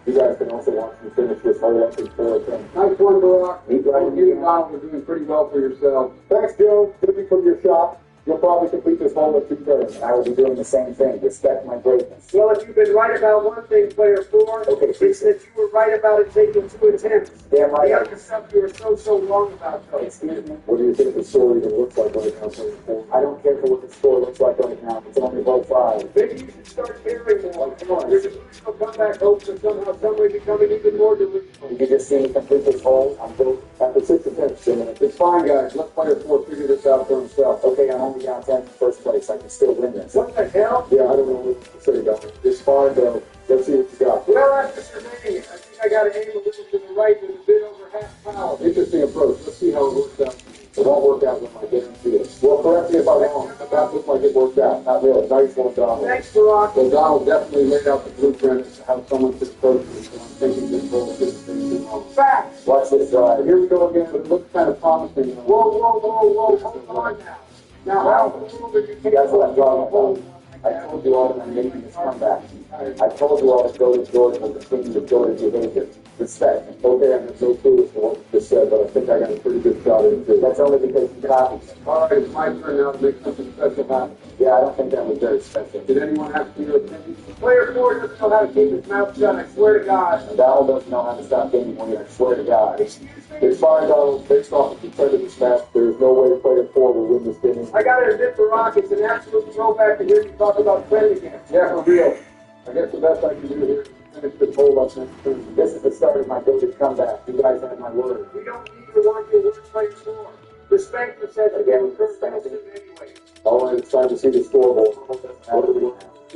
[SPEAKER 6] you guys can also watch me finish this hole up in 4 attempts.
[SPEAKER 5] Nice one, Barack.
[SPEAKER 4] Keep right
[SPEAKER 5] You and Donald are doing pretty well for yourselves.
[SPEAKER 6] Thanks, Joe. Good me from your shot. You'll probably complete this hole at 2 turns.
[SPEAKER 4] I will be doing the same thing. Respect my greatness.
[SPEAKER 3] Well, if you've been right about one thing, player 4,
[SPEAKER 4] Okay,
[SPEAKER 3] it's that you were right about it taking 2 attempts.
[SPEAKER 4] Damn right.
[SPEAKER 3] The other stuff you were so wrong about, Joe.
[SPEAKER 4] Excuse me.
[SPEAKER 6] What do you think the score even looks like right now? Playing 4?
[SPEAKER 4] I don't care for what the score looks like right now. It's only about 5.
[SPEAKER 3] Maybe you should start caring more. Come on. Your delusional comeback hopes are somehow, some way becoming even more delusional.
[SPEAKER 4] Did you just see me complete this hole? I'm good.
[SPEAKER 6] After 6 attempts, Jimmy.
[SPEAKER 5] It's fine, guys. Let player 4 figure this out for himself.
[SPEAKER 4] Okay, I'm only down 10 in first place. I can still win this.
[SPEAKER 3] What the hell?
[SPEAKER 6] Yeah, I don't know what to say, Donald. It's fine, though. Let's see what you got.
[SPEAKER 3] Well, after surveying it, I think I got to aim a little to the right with a bit over half power.
[SPEAKER 5] Interesting approach. Let's see how it works out.
[SPEAKER 6] It won't work out when I guarantee it. Well, correct me if I'm wrong, but that looked like it worked out. Not really. Nice one, Donald.
[SPEAKER 3] Thanks, Barack.
[SPEAKER 5] Well, Donald definitely laid out the blueprint as to how someone could approach this, and I'm thinking this role is too long.
[SPEAKER 3] Facts.
[SPEAKER 4] Watch this drive.
[SPEAKER 5] Here we go again, but it looks kind of promising.
[SPEAKER 3] Whoa, hold on now. Now, how cool did you take
[SPEAKER 4] That's what I'm
[SPEAKER 3] the
[SPEAKER 4] talking
[SPEAKER 3] hole?
[SPEAKER 4] about. I told you all that I'm making this comeback. I told you all that Cody Jordan was the king of Jordan behavior. Respect me.
[SPEAKER 6] Okay, I'm so clueless to what you just said, but I think I got a pretty good shot at it, too.
[SPEAKER 4] That's only because you copied me.
[SPEAKER 5] All right, it's my turn now to make something special happen.
[SPEAKER 4] Yeah, I don't think that was very special.
[SPEAKER 5] Did anyone ask me your opinion?
[SPEAKER 3] Player 4 doesn't know how to keep his mouth shut, I swear to God.
[SPEAKER 4] Donald doesn't know how to stop getting when I swear to God.
[SPEAKER 3] Excuse me?
[SPEAKER 6] It's fine, Donald. Based off the competitive match, there's no way player 4 will win this game.
[SPEAKER 3] I got to admit, Barack, it's an absolute throwback to hear you talk about trend again.
[SPEAKER 5] Yeah, for real. I guess the best I can do here is finish this whole up next turn.
[SPEAKER 4] This is the start of my goated comeback. You guys have my word.
[SPEAKER 3] We don't need to want your word player 4. Respect the set again with Kurt Benson anyway.
[SPEAKER 6] All right, it's time to see the scoreboard. What do we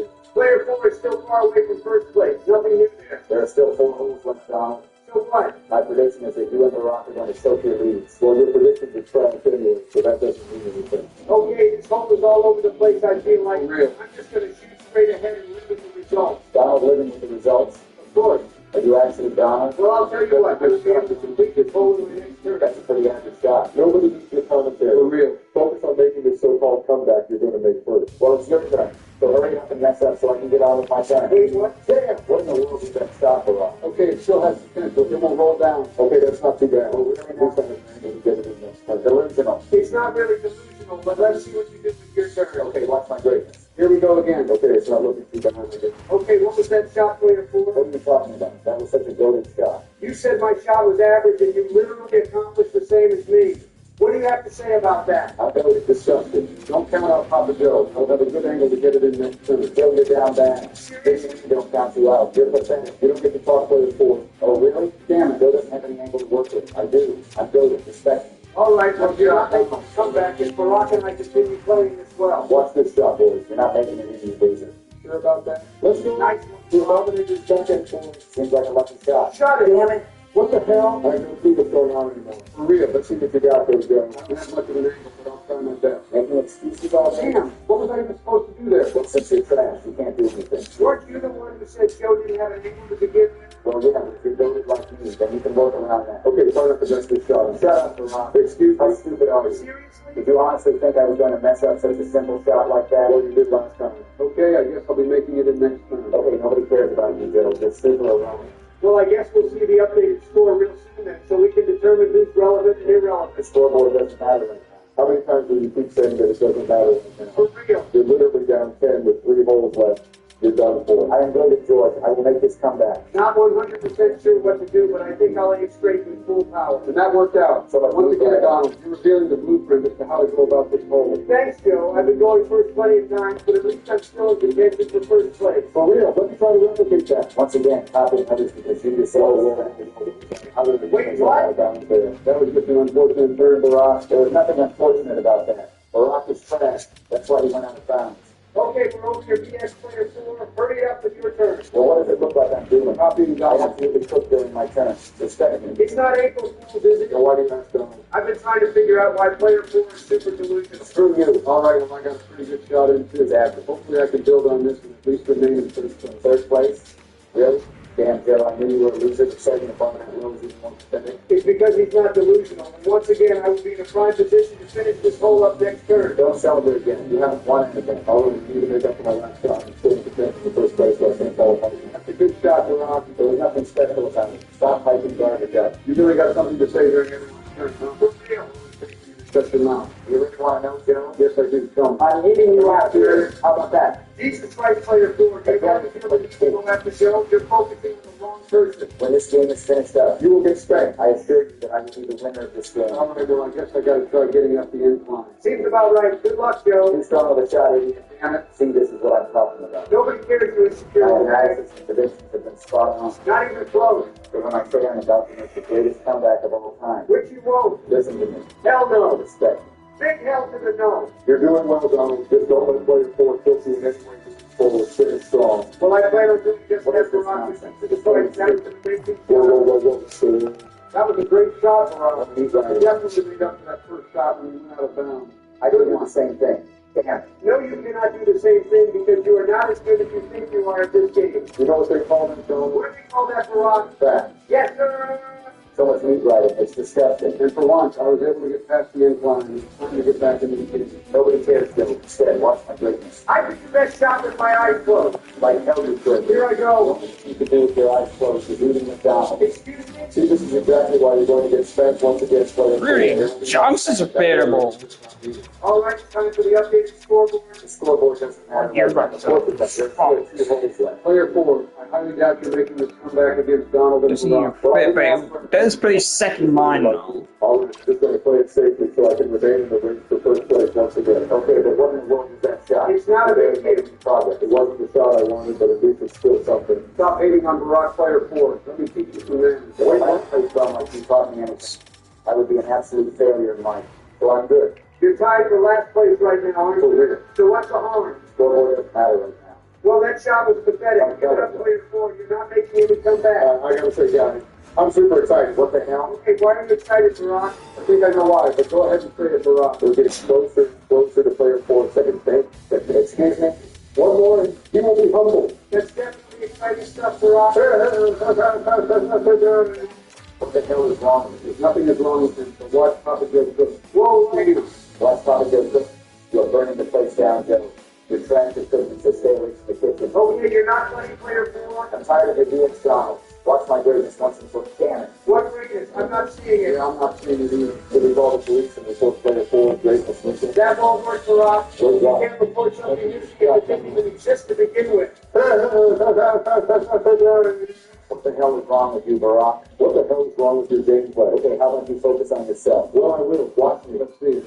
[SPEAKER 6] have?
[SPEAKER 3] Player 4 is still far away from first place. Nothing new there.
[SPEAKER 4] There are still 4 holes left, Donald.
[SPEAKER 3] So what?
[SPEAKER 4] My prediction is that you and the Rock are going to soak your leads.
[SPEAKER 6] Well, your predictions are trash anyway, so that doesn't mean anything.
[SPEAKER 3] Okay, this hole is all over the place, I feel like.
[SPEAKER 5] Real.
[SPEAKER 3] I'm just going to shoot straight ahead and live with the results.
[SPEAKER 4] Donald living with the results.
[SPEAKER 3] Of course.
[SPEAKER 4] Are you actually Donald?
[SPEAKER 3] Well, I'll tell you what, I'm going to be able to complete this hole in the next turn.
[SPEAKER 4] That's a pretty average shot.
[SPEAKER 6] Nobody needs your commentary.
[SPEAKER 5] For real.
[SPEAKER 6] Focus on making this so-called comeback you're going to make first.
[SPEAKER 4] Well, it's your turn. So hurry up and mess up so I can get on with my turn.
[SPEAKER 3] Hey, what?
[SPEAKER 4] Damn! What in the world is that stop for us?
[SPEAKER 5] Okay, it still has potential. It won't roll down.
[SPEAKER 6] Okay, that's not too bad.
[SPEAKER 4] Well,
[SPEAKER 6] At
[SPEAKER 4] we're
[SPEAKER 6] least I have an angle to get it in next time.
[SPEAKER 4] Delusional.
[SPEAKER 3] It's not really delusional, but let's see what you do with your turn.
[SPEAKER 4] Okay, watch my greatness.
[SPEAKER 5] Here we go again.
[SPEAKER 6] Okay, it's not looking too bad again.
[SPEAKER 3] Okay, what was that shot, player 4?
[SPEAKER 4] What are you talking about? That was such a goated shot.
[SPEAKER 3] You said my shot was average, and you literally accomplished the same as me. What do you have to say about that?
[SPEAKER 6] I know it's disgusting. Don't count out Papa Joe. I'll have a good angle to get it in next turn.
[SPEAKER 4] Joe, you're down bad. Basically, don't count you out. You're pathetic.
[SPEAKER 6] You don't get to talk player 4.
[SPEAKER 4] Oh, really? Damn it. Joe doesn't have any angle to work with. I do. I'm goated. Respect me.
[SPEAKER 3] All right, well, you're not making a comeback if Barack and I continue playing this well.
[SPEAKER 6] Watch this shot, boys.
[SPEAKER 4] You're not making it easy, loser.
[SPEAKER 5] Sure about that?
[SPEAKER 6] Let's go.
[SPEAKER 3] Nice one.
[SPEAKER 6] The Dominators back at 4.
[SPEAKER 4] Seems like a lucky shot.
[SPEAKER 3] Shut it.
[SPEAKER 4] Damn it.
[SPEAKER 6] What the hell? I don't see what's going on anymore. For real, let's see what you got there, Joe. Not that much of an angle, but I'll try my best.
[SPEAKER 4] Making excuses all day?
[SPEAKER 6] Damn, what was I even supposed to do there?
[SPEAKER 4] Well, since you're trash, you can't do anything.
[SPEAKER 3] Weren't you the one who said Joe didn't have an angle to begin with?
[SPEAKER 4] Well, yeah, but if you're goated like me, then you can work around that.
[SPEAKER 6] Okay, try not to mess this shot up.
[SPEAKER 4] Shut up, Vermont.
[SPEAKER 6] Excuse
[SPEAKER 4] How
[SPEAKER 6] me?
[SPEAKER 4] stupid are you?
[SPEAKER 3] Seriously?
[SPEAKER 4] Did you honestly think I was going to mess up such a simple shot like that?
[SPEAKER 6] Well, you did last time. Okay, I guess I'll be making it in next time.
[SPEAKER 4] Okay, nobody cares about you, Joe. Just sleep alone.
[SPEAKER 3] Well, I guess we'll see the updated score real soon then, so we can determine who's relevant and irrelevant.
[SPEAKER 4] The scoreboard doesn't matter right now.
[SPEAKER 6] How many times do you keep saying that it doesn't matter right now?
[SPEAKER 3] For real.
[SPEAKER 6] You're literally down 10 with 3 holes left. You're done for.
[SPEAKER 4] I am going to Georgia. I will make this comeback.
[SPEAKER 3] Not 100% sure what to do, but I think I'll aim straight with full power.
[SPEAKER 6] And that worked out. So once again, Donald, you're revealing the blueprint as to how to go about this hole.
[SPEAKER 3] Thanks, Joe. I've been going first plenty of times, but at least I'm still in contention for first place.
[SPEAKER 6] For real, let me try to replicate that.
[SPEAKER 4] Once again, copying others because you yourself
[SPEAKER 3] Wait, what?
[SPEAKER 6] That was just an unfortunate turn, Barack.
[SPEAKER 4] There was nothing unfortunate about that. Barack is trash. That's why he went out of bounds.
[SPEAKER 3] Okay, we're over here, BS player 4. Hurry up with your turn.
[SPEAKER 4] Well, what does it look like I'm doing?
[SPEAKER 6] Copying
[SPEAKER 4] I
[SPEAKER 6] Donald.
[SPEAKER 4] absolutely cooked during my turn. Respect me.
[SPEAKER 3] It's not April Fool's, is it?
[SPEAKER 6] So why do you ask Donald?
[SPEAKER 3] I've been trying to figure out why player 4 is super delusional.
[SPEAKER 6] Screw you. All right, well, I got a pretty good shot in too. Hopefully I can build on this and at least remain in first place.
[SPEAKER 4] Third place? Really? Damn, Joe, I knew you were a loser for setting up on that rose even more pathetic.
[SPEAKER 3] It's because he's not delusional. And once again, I will be in a prime position to finish this hole up next turn.
[SPEAKER 4] Don't celebrate again. You haven't won anything.
[SPEAKER 6] I'll only need to make up for my last shot. I'm still in contention in first place, so I can't qualify. That's a good shot, Barack.
[SPEAKER 4] There was nothing special about it. Stop hyping garbage up.
[SPEAKER 6] You really got something to say during everyone's turn, huh?
[SPEAKER 3] For real.
[SPEAKER 6] Shut your mouth.
[SPEAKER 4] You really want to know, Joe?
[SPEAKER 6] Yes, I do. Come.
[SPEAKER 4] I'm leaving you out here. How about that?
[SPEAKER 3] Jesus Christ, player 4. You're going to feel the people after show. You're focusing on the wrong person.
[SPEAKER 4] When this game is finished up,
[SPEAKER 6] You will get spanked.
[SPEAKER 4] I assure you that I will be the winner of this game.
[SPEAKER 6] All right, well, I guess I got to try getting up the incline.
[SPEAKER 3] Seems about right. Good luck, Joe.
[SPEAKER 4] Too strong of a shot, idiot. Damn it. See, this is what I'm talking about.
[SPEAKER 3] Nobody cares you're insecure.
[SPEAKER 4] My
[SPEAKER 3] Okay?
[SPEAKER 4] analysis and predictions have been spot on.
[SPEAKER 3] Not even close.
[SPEAKER 4] So when I say I'm about to make the greatest comeback of all time,
[SPEAKER 3] Which you won't.
[SPEAKER 4] listen to me.
[SPEAKER 3] Hell no.
[SPEAKER 4] Respect me.
[SPEAKER 3] Big hell to the no.
[SPEAKER 6] You're doing well, Donald. Just don't let player 4 tilt you in any way. Just forward, finish strong.
[SPEAKER 3] Well, I plan on doing just
[SPEAKER 4] What
[SPEAKER 3] that
[SPEAKER 4] is this
[SPEAKER 3] for our
[SPEAKER 4] nonsense?
[SPEAKER 3] to the point that to make things
[SPEAKER 6] Whoa, whoa,
[SPEAKER 3] better.
[SPEAKER 6] whoa, whoa.
[SPEAKER 3] That was a great shot, Barack.
[SPEAKER 6] You definitely made up for that first shot when you went out of bounds.
[SPEAKER 4] I could do the same thing. Damn.
[SPEAKER 3] No, you cannot do the same thing because you are not as good as you think you are at this game.
[SPEAKER 6] You know what they call them, Donald?
[SPEAKER 3] What do you call that, Barack?
[SPEAKER 6] Fat.
[SPEAKER 3] Yes, sir.
[SPEAKER 4] So much meat riding. It's disgusting.
[SPEAKER 6] And for once, I was able to get past the incline. It's time to get back into the game.
[SPEAKER 4] Nobody cares, Joe. Instead, watch my greatness.
[SPEAKER 3] I took the best shot with my eyes closed.
[SPEAKER 4] Like hell you could.
[SPEAKER 3] Here I go.
[SPEAKER 4] What you can do with your eyes closed is eating McDonald's.
[SPEAKER 3] Excuse me?
[SPEAKER 6] See, this is exactly why you're going to get spanked once against player 4.
[SPEAKER 9] Really? Chances are bearable.
[SPEAKER 3] All right, it's time for the updated scoreboard.
[SPEAKER 4] The scoreboard doesn't matter.
[SPEAKER 9] You're right.
[SPEAKER 6] Player 4, I highly doubt you're making this comeback against Donald and
[SPEAKER 9] Doesn't
[SPEAKER 6] Barack.
[SPEAKER 9] he? That's pretty second line now.
[SPEAKER 6] I'll just going to play it safely so I can remain in the race for first place once again.
[SPEAKER 4] Okay, but what in the world was that shot?
[SPEAKER 3] It's not a big deal.
[SPEAKER 6] Progress. It wasn't the shot I wanted, but at least it's still something. Stop hating on Barack player 4. Let me teach you some manners.
[SPEAKER 4] The way I play strong like you taught me anything, I would be an absolute failure in life. So I'm good.
[SPEAKER 3] You're tied for last place right now, aren't you? So what's the harm?
[SPEAKER 4] Scoreboard doesn't matter right now.
[SPEAKER 3] Well, that shot was pathetic. Give it up, player 4. You're not making any comeback.
[SPEAKER 6] I gotta say, guys, I'm super excited. What the hell?
[SPEAKER 3] Okay, why are you excited, Barack?
[SPEAKER 6] I think I know why, but go ahead and say it, Barack. We're getting closer and closer to player 4. Second thing. Excuse me. One more, and he will be humble.
[SPEAKER 3] That's definitely exciting stuff, Barack.
[SPEAKER 4] What the hell is wrong with you?
[SPEAKER 6] Nothing is wrong with him, but watch Papa Joe cook.
[SPEAKER 3] Whoa, wait.
[SPEAKER 4] Watch Papa Joe cook. You're burning the place down, Joe. You're trash at cooking, so stay away from the kitchen.
[SPEAKER 3] Okay, you're not playing player 4?
[SPEAKER 4] I'm tired of it being Donald. Watch my greatness once and for damn it.
[SPEAKER 3] What greatness? I'm not seeing it.
[SPEAKER 6] Yeah, I'm not seeing it either. So we call the police and report player 4 greatness missing.
[SPEAKER 3] That won't work, Barack.
[SPEAKER 6] Good
[SPEAKER 3] You
[SPEAKER 6] job.
[SPEAKER 3] can't report something you see that didn't even exist to begin with.
[SPEAKER 4] What the hell is wrong with you, Barack?
[SPEAKER 6] What the hell is wrong with your gameplay?
[SPEAKER 4] Okay, how about you focus on yourself?
[SPEAKER 6] Well, I will. Watch me. Let's see it.